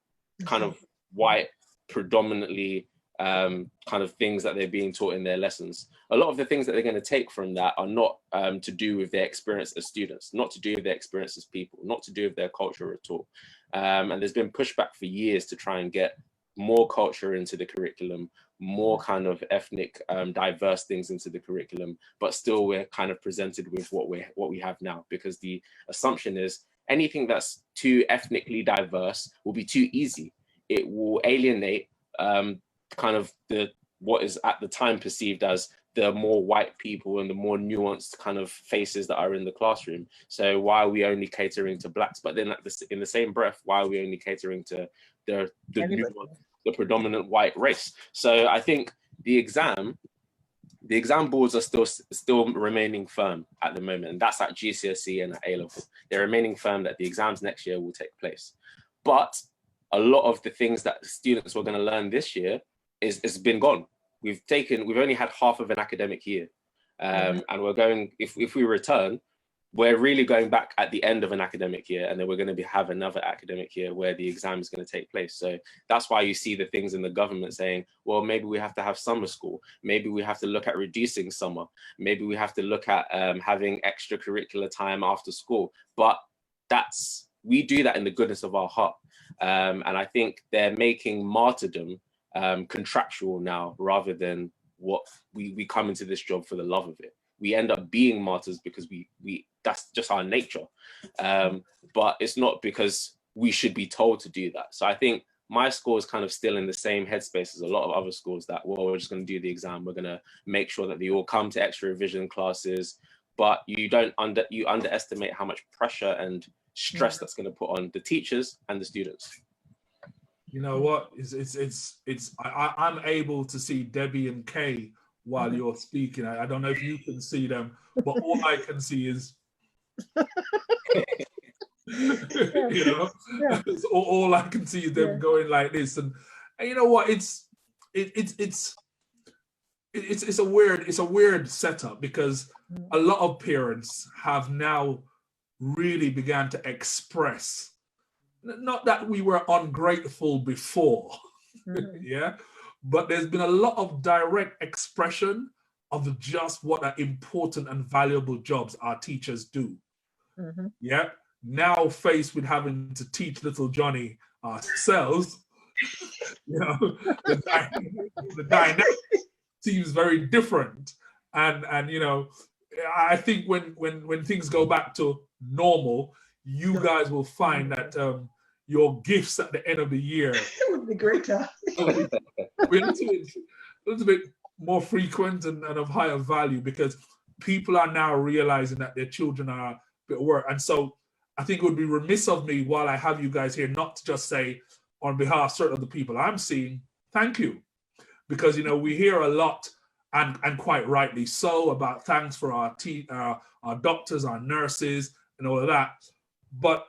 of white, predominantly kind of things that they're being taught in their lessons. A lot of the things that they're going to take from that are not to do with their experience as students, not to do with their experience as people, not to do with their culture at all. And there's been pushback for years to try and get more culture into the curriculum, more kind of ethnic diverse things into the curriculum, but still we're kind of presented with what we have now, because the assumption is anything that's too ethnically diverse will be too easy. It will alienate kind of what is at the time perceived as the more white people and the more nuanced kind of faces that are in the classroom. So why are we only catering to Blacks? But then in the same breath, why are we only catering to the predominant white race? So I think the exam boards are still remaining firm at the moment, and that's at GCSE and at A-level. They're remaining firm that the exams next year will take place. But a lot of the things that students were going to learn this year is been gone. We've only had half of an academic year, and we're going, if we return, we're really going back at the end of an academic year, and then we're going to have another academic year where the exam is going to take place. So that's why you see the things in the government saying, well, maybe we have to have summer school. Maybe we have to look at reducing summer. Maybe we have to look at having extracurricular time after school. But we do that in the goodness of our heart. And I think they're making martyrdom contractual now, rather than what we come into this job for the love of it. We end up being martyrs because we that's just our nature. But it's not because we should be told to do that. So I think my school is kind of still in the same headspace as a lot of other schools that, well, we're just going to do the exam. We're going to make sure that they all come to extra revision classes. But you underestimate how much pressure and stress that's going to put on the teachers and the students. You know what? I'm able to see Debbie and Kay while you're speaking. I don't know if you can see them, but all I can see is, you know, all I can see is them going like this. And you know what? It's a weird setup, because a lot of parents have now really began to express, not that we were ungrateful before, but there's been a lot of direct expression of just what are important and valuable jobs our teachers do. Now faced with having to teach little Johnny ourselves, you know, the dynamic seems very different. And you know, I think when things go back to normal, you guys will find that your gifts at the end of the year would be greater. We're a little bit more frequent and of higher value, because people are now realizing that their children are a bit work. And so I think it would be remiss of me while I have you guys here not to just say, on behalf of certain of the people I'm seeing, thank you. Because, we hear a lot, and quite rightly so, about thanks for our doctors, our nurses, and all of that. But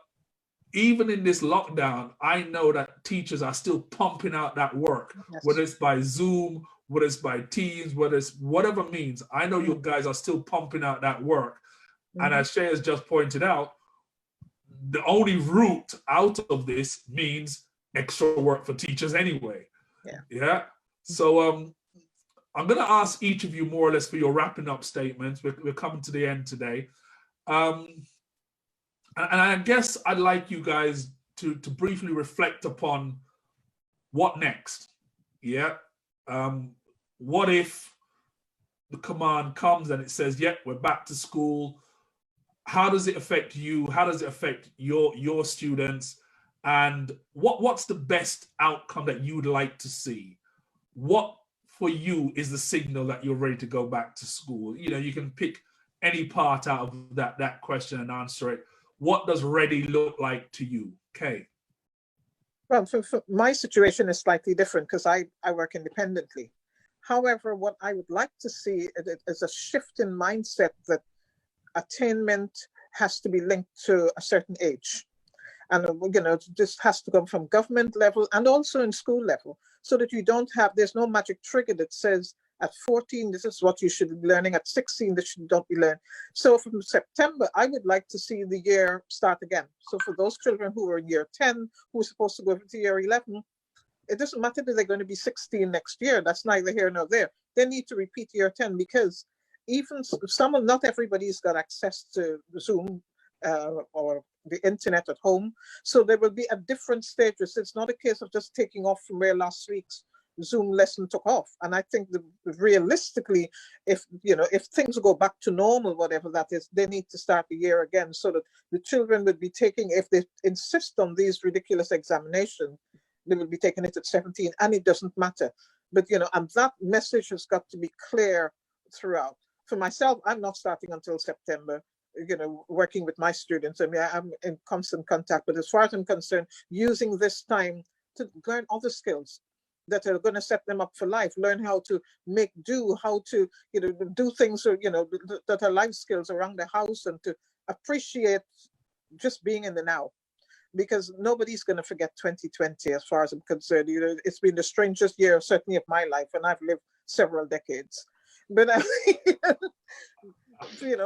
even in this lockdown, I know that teachers are still pumping out that work, Yes. whether it's by Zoom, whether it's by Teams, whether it's whatever means. I know you guys are still pumping out that work. And as Shay has just pointed out, the only route out of this means extra work for teachers anyway. Yeah. So I'm going to ask each of you more or less for your wrapping up statements. We're coming to the end today. And I guess I'd like you guys to briefly reflect upon what next. Yeah. What if the command comes and it says, yep, we're back to school. How does it affect you? How does it affect your students? And what's the best outcome that you would like to see? What for you is the signal that you're ready to go back to school? You can pick any part out of that question and answer it. What does ready look like to you? Kay? Well, for my situation is slightly different because I work independently. However, what I would like to see is a shift in mindset that attainment has to be linked to a certain age. And, this has to come from government level and also in school level, so that you there's no magic trigger that says at 14, this is what you should be learning. At 16, this should not be learned. So from September, I would like to see the year start again. So for those children who are in year 10, who are supposed to go into year 11, it doesn't matter that they're going to be 16 next year. That's neither here nor there. They need to repeat year 10 because even not everybody's got access to Zoom or the internet at home. So there will be at different stages. It's not a case of just taking off from where last week's Zoom lesson took off. And I think realistically, if things go back to normal, whatever that is, they need to start the year again so that the children would be taking, if they insist on these ridiculous examinations, they will be taking it at 17, and it doesn't matter. But, and that message has got to be clear throughout. For myself, I'm not starting until September, working with my students. I mean, I'm in constant contact, but as far as I'm concerned, using this time to learn other skills that are going to set them up for life, learn how to make do, how to, do things, that are life skills around the house, and to appreciate just being in the now. Because nobody's going to forget 2020 as far as I'm concerned. It's been the strangest year, certainly of my life, and I've lived several decades. But,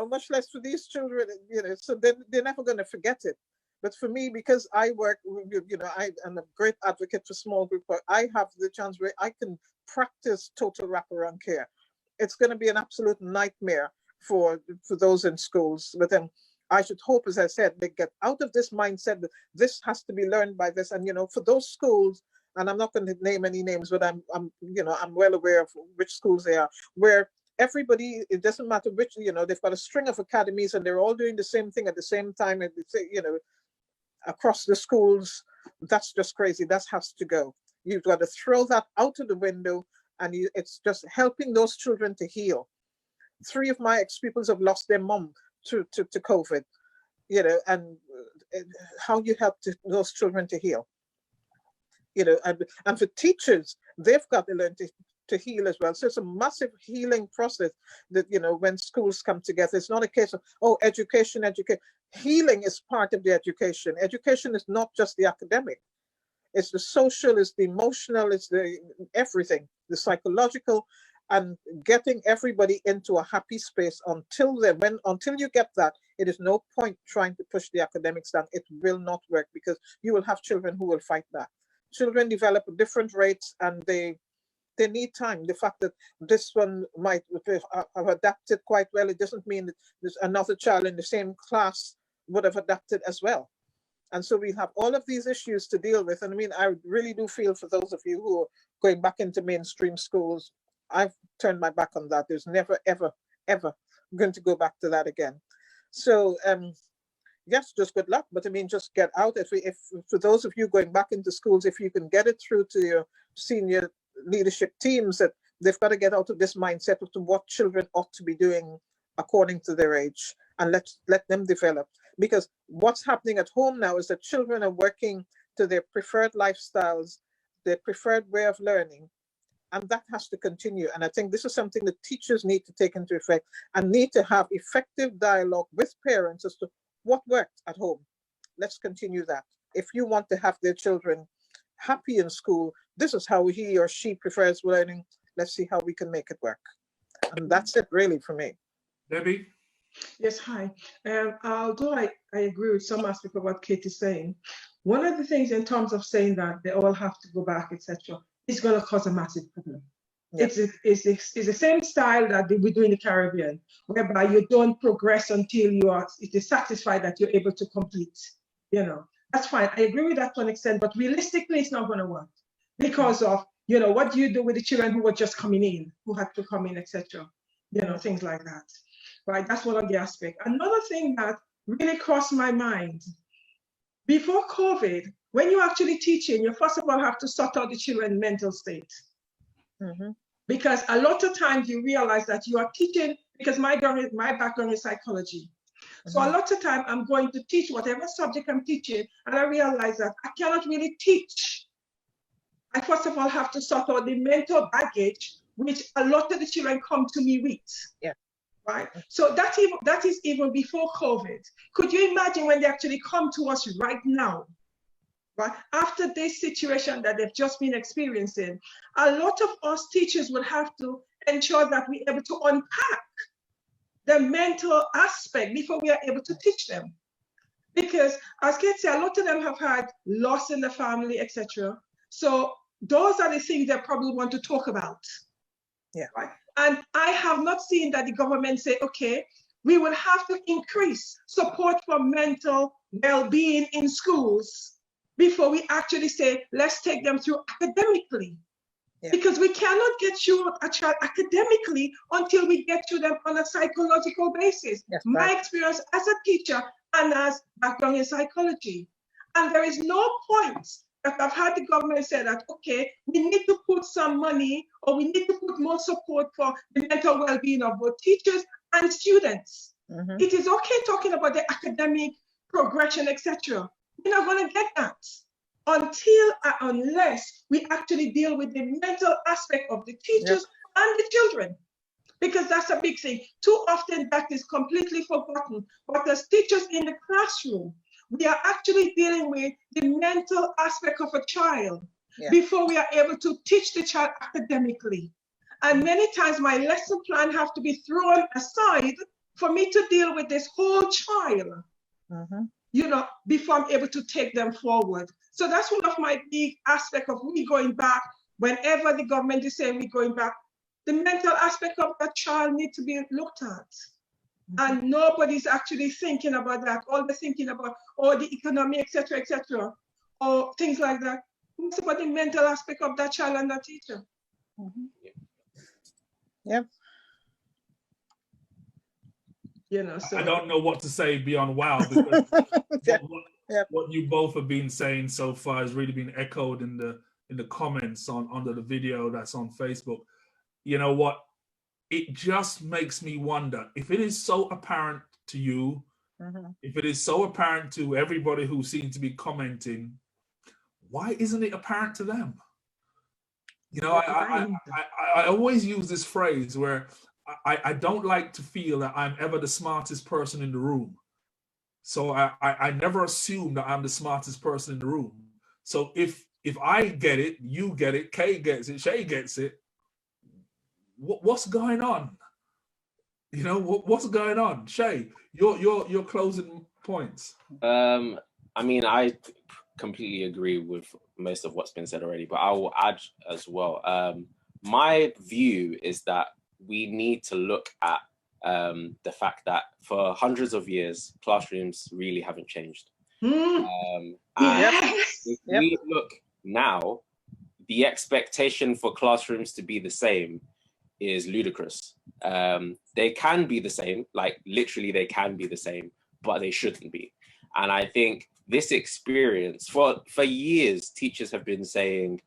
much less for these children, so they're never going to forget it. But for me, because I work, I am a great advocate for small group work, I have the chance where I can practice total wraparound care. It's going to be an absolute nightmare for those in schools. But then I should hope, as I said, they get out of this mindset that this has to be learned by this. And, for those schools, and I'm not going to name any names, but I'm well aware of which schools they are, where everybody, it doesn't matter which, they've got a string of academies and they're all doing the same thing at the same time, and across the schools. That's just crazy. That has to go. You've got to throw that out of the window, and it's just helping those children to heal. 3 of my ex-pupils have lost their mom to COVID, and how you help those children to heal. And for teachers, they've got to learn to heal as well. So it's a massive healing process that, when schools come together, it's not a case of, education. Healing is part of the education. Education is not just the academic. It's the social, it's the emotional, it's the everything, the psychological, and getting everybody into a happy space until you get that, it is no point trying to push the academics down. It will not work because you will have children who will fight back. Children develop at different rates, and they need time. The fact that this one might have adapted quite well, it doesn't mean that there's another child in the same class would have adapted as well. And so we have all of these issues to deal with. And I mean, I really do feel for those of you who are going back into mainstream schools, I've turned my back on that. There's never, ever, ever going to go back to that again. So, yes, just good luck. But I mean, just get out. If for those of you going back into schools, if you can get it through to your senior leadership teams that they've got to get out of this mindset of what children ought to be doing according to their age, and let them develop. Because what's happening at home now is that children are working to their preferred lifestyles, their preferred way of learning, and that has to continue. And I think this is something that teachers need to take into effect and need to have effective dialogue with parents as to what worked at home. Let's continue that. If you want to have their children happy in school, this is how he or she prefers learning. Let's see how we can make it work. And that's it really for me. Debbie? Yes, hi. Although I agree with some aspect of what Kate is saying, one of the things in terms of saying that they all have to go back, etc., is going to cause a massive problem. Yes. It's the same style that we do in the Caribbean, whereby you don't progress until it is satisfied that you're able to complete. You know, that's fine. I agree with that to an extent, but realistically, it's not going to work because of, you know, what do you do with the children who were just coming in, who had to come in, etc. You know, things like that. Right, that's one of the aspects. Another thing that really crossed my mind, before COVID, when you're actually teaching, you first of all have to sort out the children's mental state. Because a lot of times you realize that you are teaching, because my background is psychology. So a lot of time I'm going to teach whatever subject I'm teaching, and I realize that I cannot really teach. I first of all have to sort out the mental baggage, which a lot of the children come to me with. Yeah. Right. So that is even before COVID. Could you imagine when they actually come to us right now, right? After this situation that they've just been experiencing, a lot of us teachers would have to ensure that we're able to unpack the mental aspect before we are able to teach them. Because as Kate said, a lot of them have had loss in the family, etc. So those are the things they probably want to talk about. Yeah. Right. And I have not seen that the government say, okay, we will have to increase support for mental well-being in schools before we actually say, let's take them through academically. Yeah. Because we cannot get through a child academically until we get to them on a psychological basis. Yes, my experience as a teacher and as background in psychology. And there is no point that I've had the government say that, okay, we need to put some money or we need to put more support for the mental well-being of both teachers and students. It is okay talking about the academic progression, etc. We're not going to get that unless we actually deal with the mental aspect of the teachers and the children, because that's a big thing. Too often that is completely forgotten. But as teachers in the classroom, we are actually dealing with the mental aspect of a child before we are able to teach the child academically. And many times my lesson plan has to be thrown aside for me to deal with this whole child, you know, before I'm able to take them forward. So that's one of my big aspects of me going back. Whenever the government is saying we're going back, the mental aspect of that child needs to be looked at. And nobody's actually thinking about that. All they're thinking about, the economy, etc., or things like that. It's about the mental aspect of that child and that teacher. Yep. You know, so I don't know what to say beyond wow, because what you both have been saying so far has really been echoed in the comments under the video that's on Facebook. You know what? It just makes me wonder if it is so apparent to you, if it is so apparent to everybody who seems to be commenting, why isn't it apparent to them? You know, I always use this phrase where I don't like to feel that I'm ever the smartest person in the room. So I never assume that I'm the smartest person in the room. So if I get it, you get it, Kay gets it, Shay gets it, what's going on? You know, what's going on? Shay, your closing points. I mean, I completely agree with most of what's been said already, but I will add as well. My view is that we need to look at the fact that for hundreds of years, classrooms really haven't changed. And if we look now, the expectation for classrooms to be the same is ludicrous. They can be the same, like literally they can be the same, but they shouldn't be. And I think this experience, for years, teachers have been saying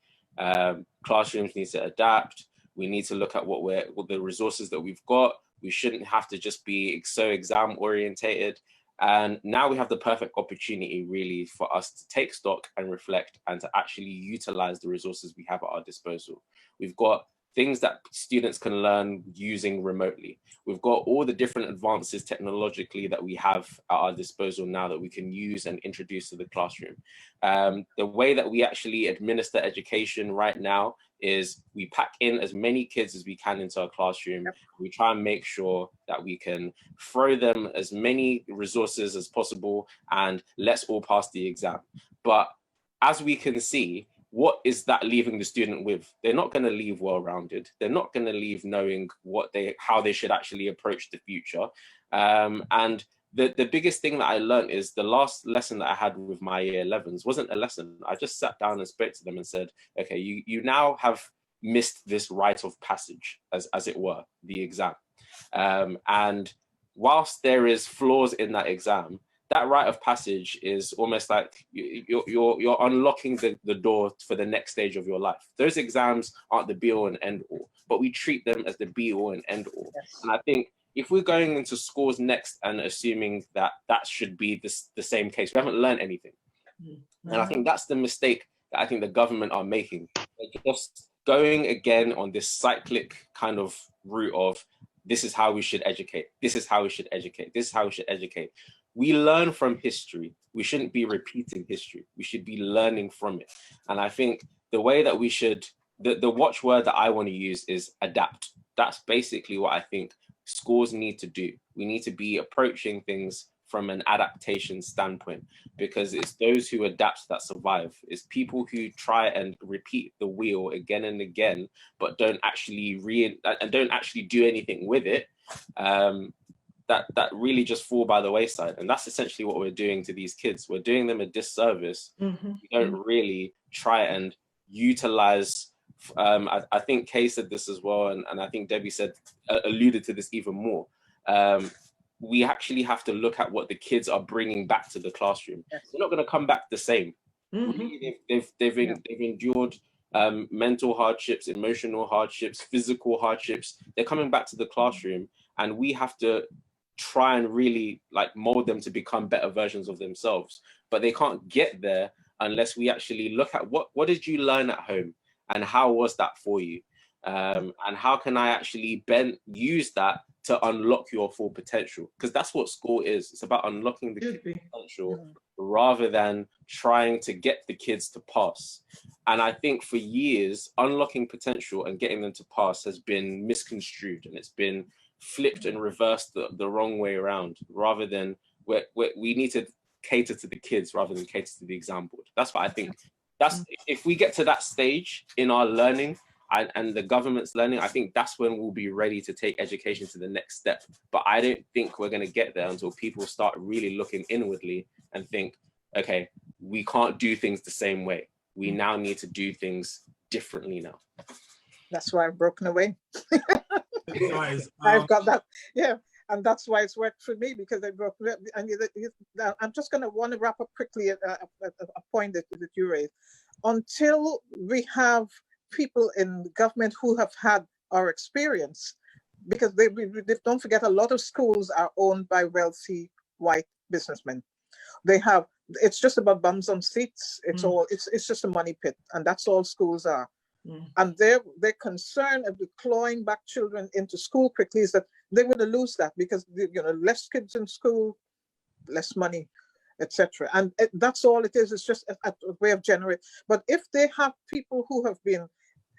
classrooms need to adapt. We need to look at what the resources that we've got. We shouldn't have to just be so exam orientated. And now we have the perfect opportunity really for us to take stock and reflect and to actually utilize the resources we have at our disposal. We've got things that students can learn using remotely. We've got all the different advances technologically that we have at our disposal now that we can use and introduce to the classroom. The way that we actually administer education right now is we pack in as many kids as we can into our classroom. Yep. We try and make sure that we can throw them as many resources as possible and let's all pass the exam. But as we can see, what is that leaving the student with? They're not going to leave well-rounded. They're not going to leave knowing how they should actually approach the future. And the biggest thing that I learned is the last lesson that I had with my year 11s wasn't a lesson. I just sat down and spoke to them and said, okay, you now have missed this rite of passage, as it were, the exam. And whilst there is flaws in that exam, that rite of passage is almost like you're unlocking the door for the next stage of your life. Those exams aren't the be all and end all, but we treat them as the be all and end all. Yes. And I think if we're going into schools next and assuming that should be the same case, we haven't learned anything. Mm-hmm. And I think that's the mistake that I think the government are making. They're just going again on this cyclic kind of route of this is how we should educate. This is how we should educate. This is how we should educate. We learn from history. We shouldn't be repeating history. We should be learning from it. And I think the way that we should, the watchword that I want to use is adapt. That's basically what I think schools need to do. We need to be approaching things from an adaptation standpoint, because it's those who adapt that survive. It's people who try and repeat the wheel again and again, but don't actually do anything with it. That really just fall by the wayside. And that's essentially what we're doing to these kids. We're doing them a disservice. Mm-hmm. We don't really try and utilize, I think Kay said this as well, and I think Debbie alluded to this even more. We actually have to look at what the kids are bringing back to the classroom. Yes. They're not going to come back the same. Mm-hmm. Really, they've endured mental hardships, emotional hardships, physical hardships. They're coming back to the classroom, and we have to try and really mold them to become better versions of themselves. But they can't get there unless we actually look at what did you learn at home and how was that for you? And how can I actually use that to unlock your full potential? Because that's what school is. It's about unlocking the kid's potential rather than trying to get the kids to pass. And I think for years, unlocking potential and getting them to pass has been misconstrued, and it's been flipped and reversed the wrong way around, rather than we need to cater to the kids rather than cater to the exam board. That's what I think. If we get to that stage in our learning and the government's learning, I think that's when we'll be ready to take education to the next step. But I don't think we're going to get there until people start really looking inwardly and think, okay, we can't do things the same way. We now need to do things differently now. That's why I've broken away. I've got that. Yeah. And that's why it's worked for me, because I broke. And I'm just going to want to wrap up quickly at a point that you raised. Until we have people in government who have had our experience, because they don't forget, a lot of schools are owned by wealthy white businessmen. It's just about bums on seats. It's just a money pit, and that's all schools are. And their concern of clawing back children into school quickly is that they would lose that, because less kids in school, less money, etc. And that's all it is. It's just a way of generating. But if they have people who have been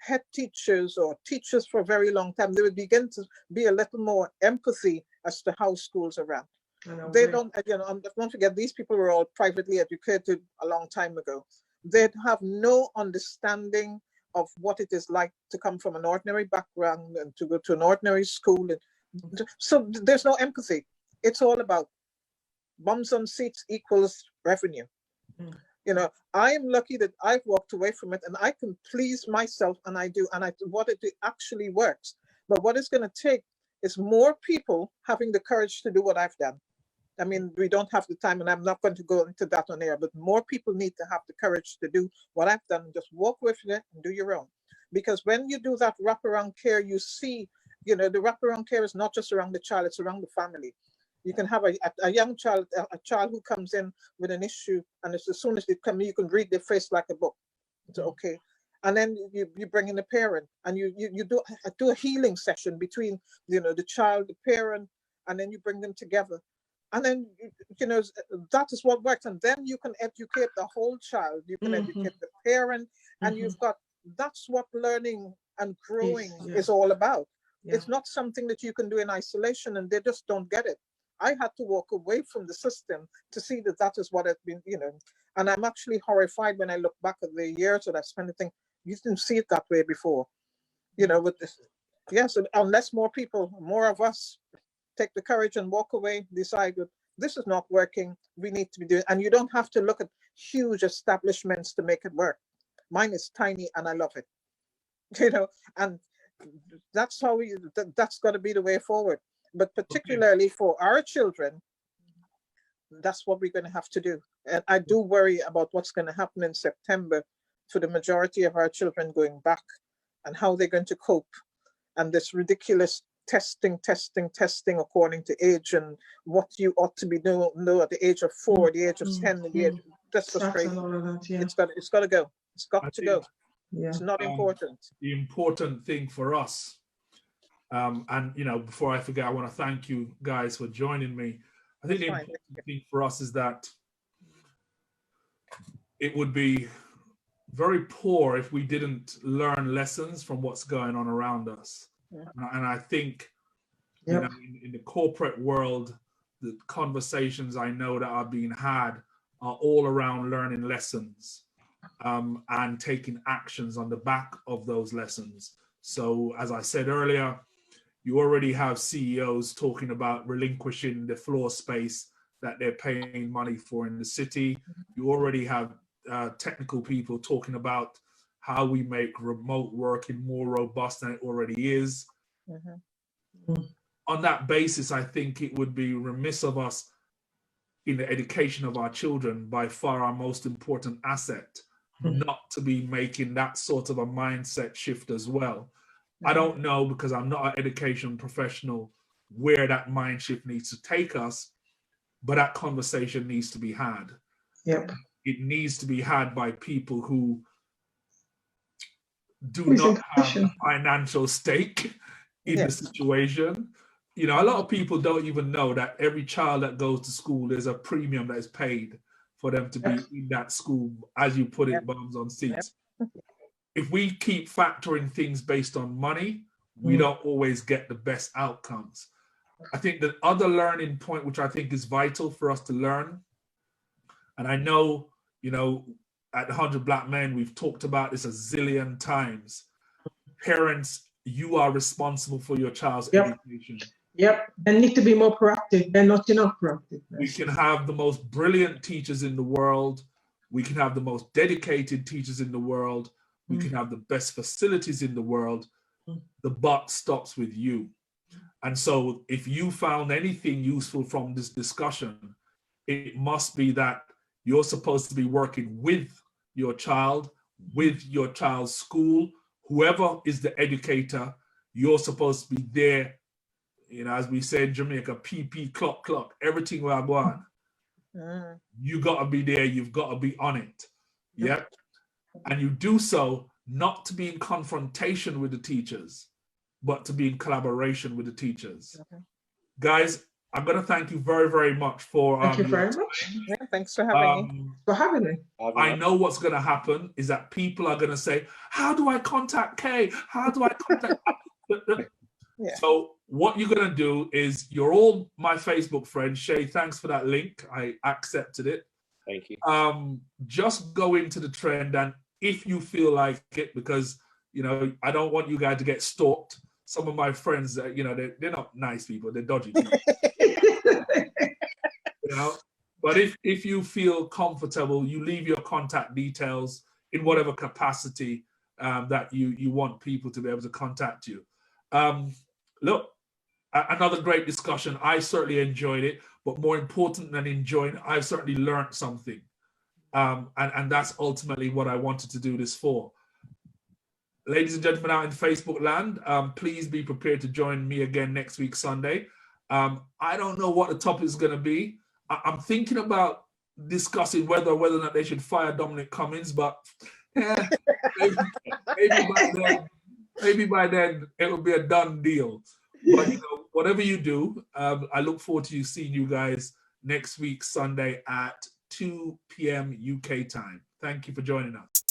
head teachers or teachers for a very long time, they would begin to be a little more empathy as to how schools are run. They don't forget, these people were all privately educated a long time ago. They'd have no understanding of what it is like to come from an ordinary background and to go to an ordinary school. And so there's no empathy. It's all about bums on seats equals revenue. I am lucky that I've walked away from it and I can please myself, and I do, and what it actually works. But what it's going to take is more people having the courage to do what I've done. I mean, we don't have the time, and I'm not going to go into that on air, but more people need to have the courage to do what I've done and just walk with it and do your own. Because when you do that wraparound care, you see, the wraparound care is not just around the child, it's around the family. You can have a young child, a child who comes in with an issue, and as soon as they come in, you can read their face like a book. So, okay. And then you bring in the parent, and you do a healing session between, you know, the child, the parent, and then you bring them together. And then, you know, that is what works. And then you can educate the whole child. You can educate the parent, and you've got, that's what learning and growing is all about. Yeah. It's not something that you can do in isolation, and they just don't get it. I had to walk away from the system to see that that is what has been, you know, and I'm actually horrified when I look back at the years that I've spent and think, you didn't see it that way before. You know, with this, yes, unless more people, more of us take the courage and walk away, decide that this is not working, we need to be doing, and you don't have to look at huge establishments to make it work. Mine is tiny and I love it, you know, and that's how that's got to be the way forward. But particularly for our children, that's what we're going to have to do. And I do worry about what's going to happen in September for the majority of our children going back, and how they're going to cope. And this ridiculous testing according to age, and what you ought to be doing at the age of 4, the age of 10, the age, that's just crazy. It's got to go. It's got to go. Yeah. It's not important. The important thing for us, and you know, before I forget, I want to thank you guys for joining me. I think the important thing for us is that it would be very poor if we didn't learn lessons from what's going on around us. Yeah. And I think, you know, in the corporate world, the conversations I know that are being had are all around learning lessons, and taking actions on the back of those lessons. So as I said earlier, you already have CEOs talking about relinquishing the floor space that they're paying money for in the city. You already have technical people talking about how we make remote working more robust than it already is. On that basis, I think it would be remiss of us in the education of our children, by far our most important asset, not to be making that sort of a mindset shift as well. I don't know, because I'm not an education professional, where that mind shift needs to take us, but that conversation needs to be had. Yep. It needs to be had by people who do not have a financial stake in the situation. You know, a lot of people don't even know that every child that goes to school, there's a premium that is paid for them to be in that school, as you put it, bums on seats. If we keep factoring things based on money, we don't always get the best outcomes. I think the other learning point, which I think is vital for us to learn, and I know, you know, at 100 Black Men, we've talked about this a zillion times. Parents, you are responsible for your child's education. Yep, they need to be more proactive. They're not enough proactive. We can have the most brilliant teachers in the world. We can have the most dedicated teachers in the world. We can have the best facilities in the world. The buck stops with you. And so if you found anything useful from this discussion, it must be that you're supposed to be working with your child, with your child's school, whoever is the educator, you're supposed to be there. You know, as we say in Jamaica, PP, clock, everything we are going. You got to be there. You've got to be on it. Yep. And you do so not to be in confrontation with the teachers, but to be in collaboration with the teachers. Guys, I'm going to thank you very, very much for. Thank you very much. Yeah, thanks for having me. For having me. I know what's going to happen is that people are going to say, "How do I contact Kay? How do I contact?" So what you're going to do is, you're all my Facebook friends. Shay, thanks for that link. I accepted it. Thank you. Just go into the trend, and if you feel like it, because, you know, I don't want you guys to get stalked. Some of my friends, you know, they're not nice people. They're dodgy people. You know, but if you feel comfortable, you leave your contact details in whatever capacity that you want people to be able to contact you. Look, another great discussion. I certainly enjoyed it, but more important than enjoying it, I've certainly learned something. And that's ultimately what I wanted to do this for. Ladies and gentlemen out in Facebook land, please be prepared to join me again next week, Sunday. I don't know what the topic is going to be. I'm thinking about discussing whether or not they should fire Dominic Cummings, but maybe by then it will be a done deal. But whatever you do, I look forward to seeing you guys next week, Sunday at 2 p.m. UK time. Thank you for joining us.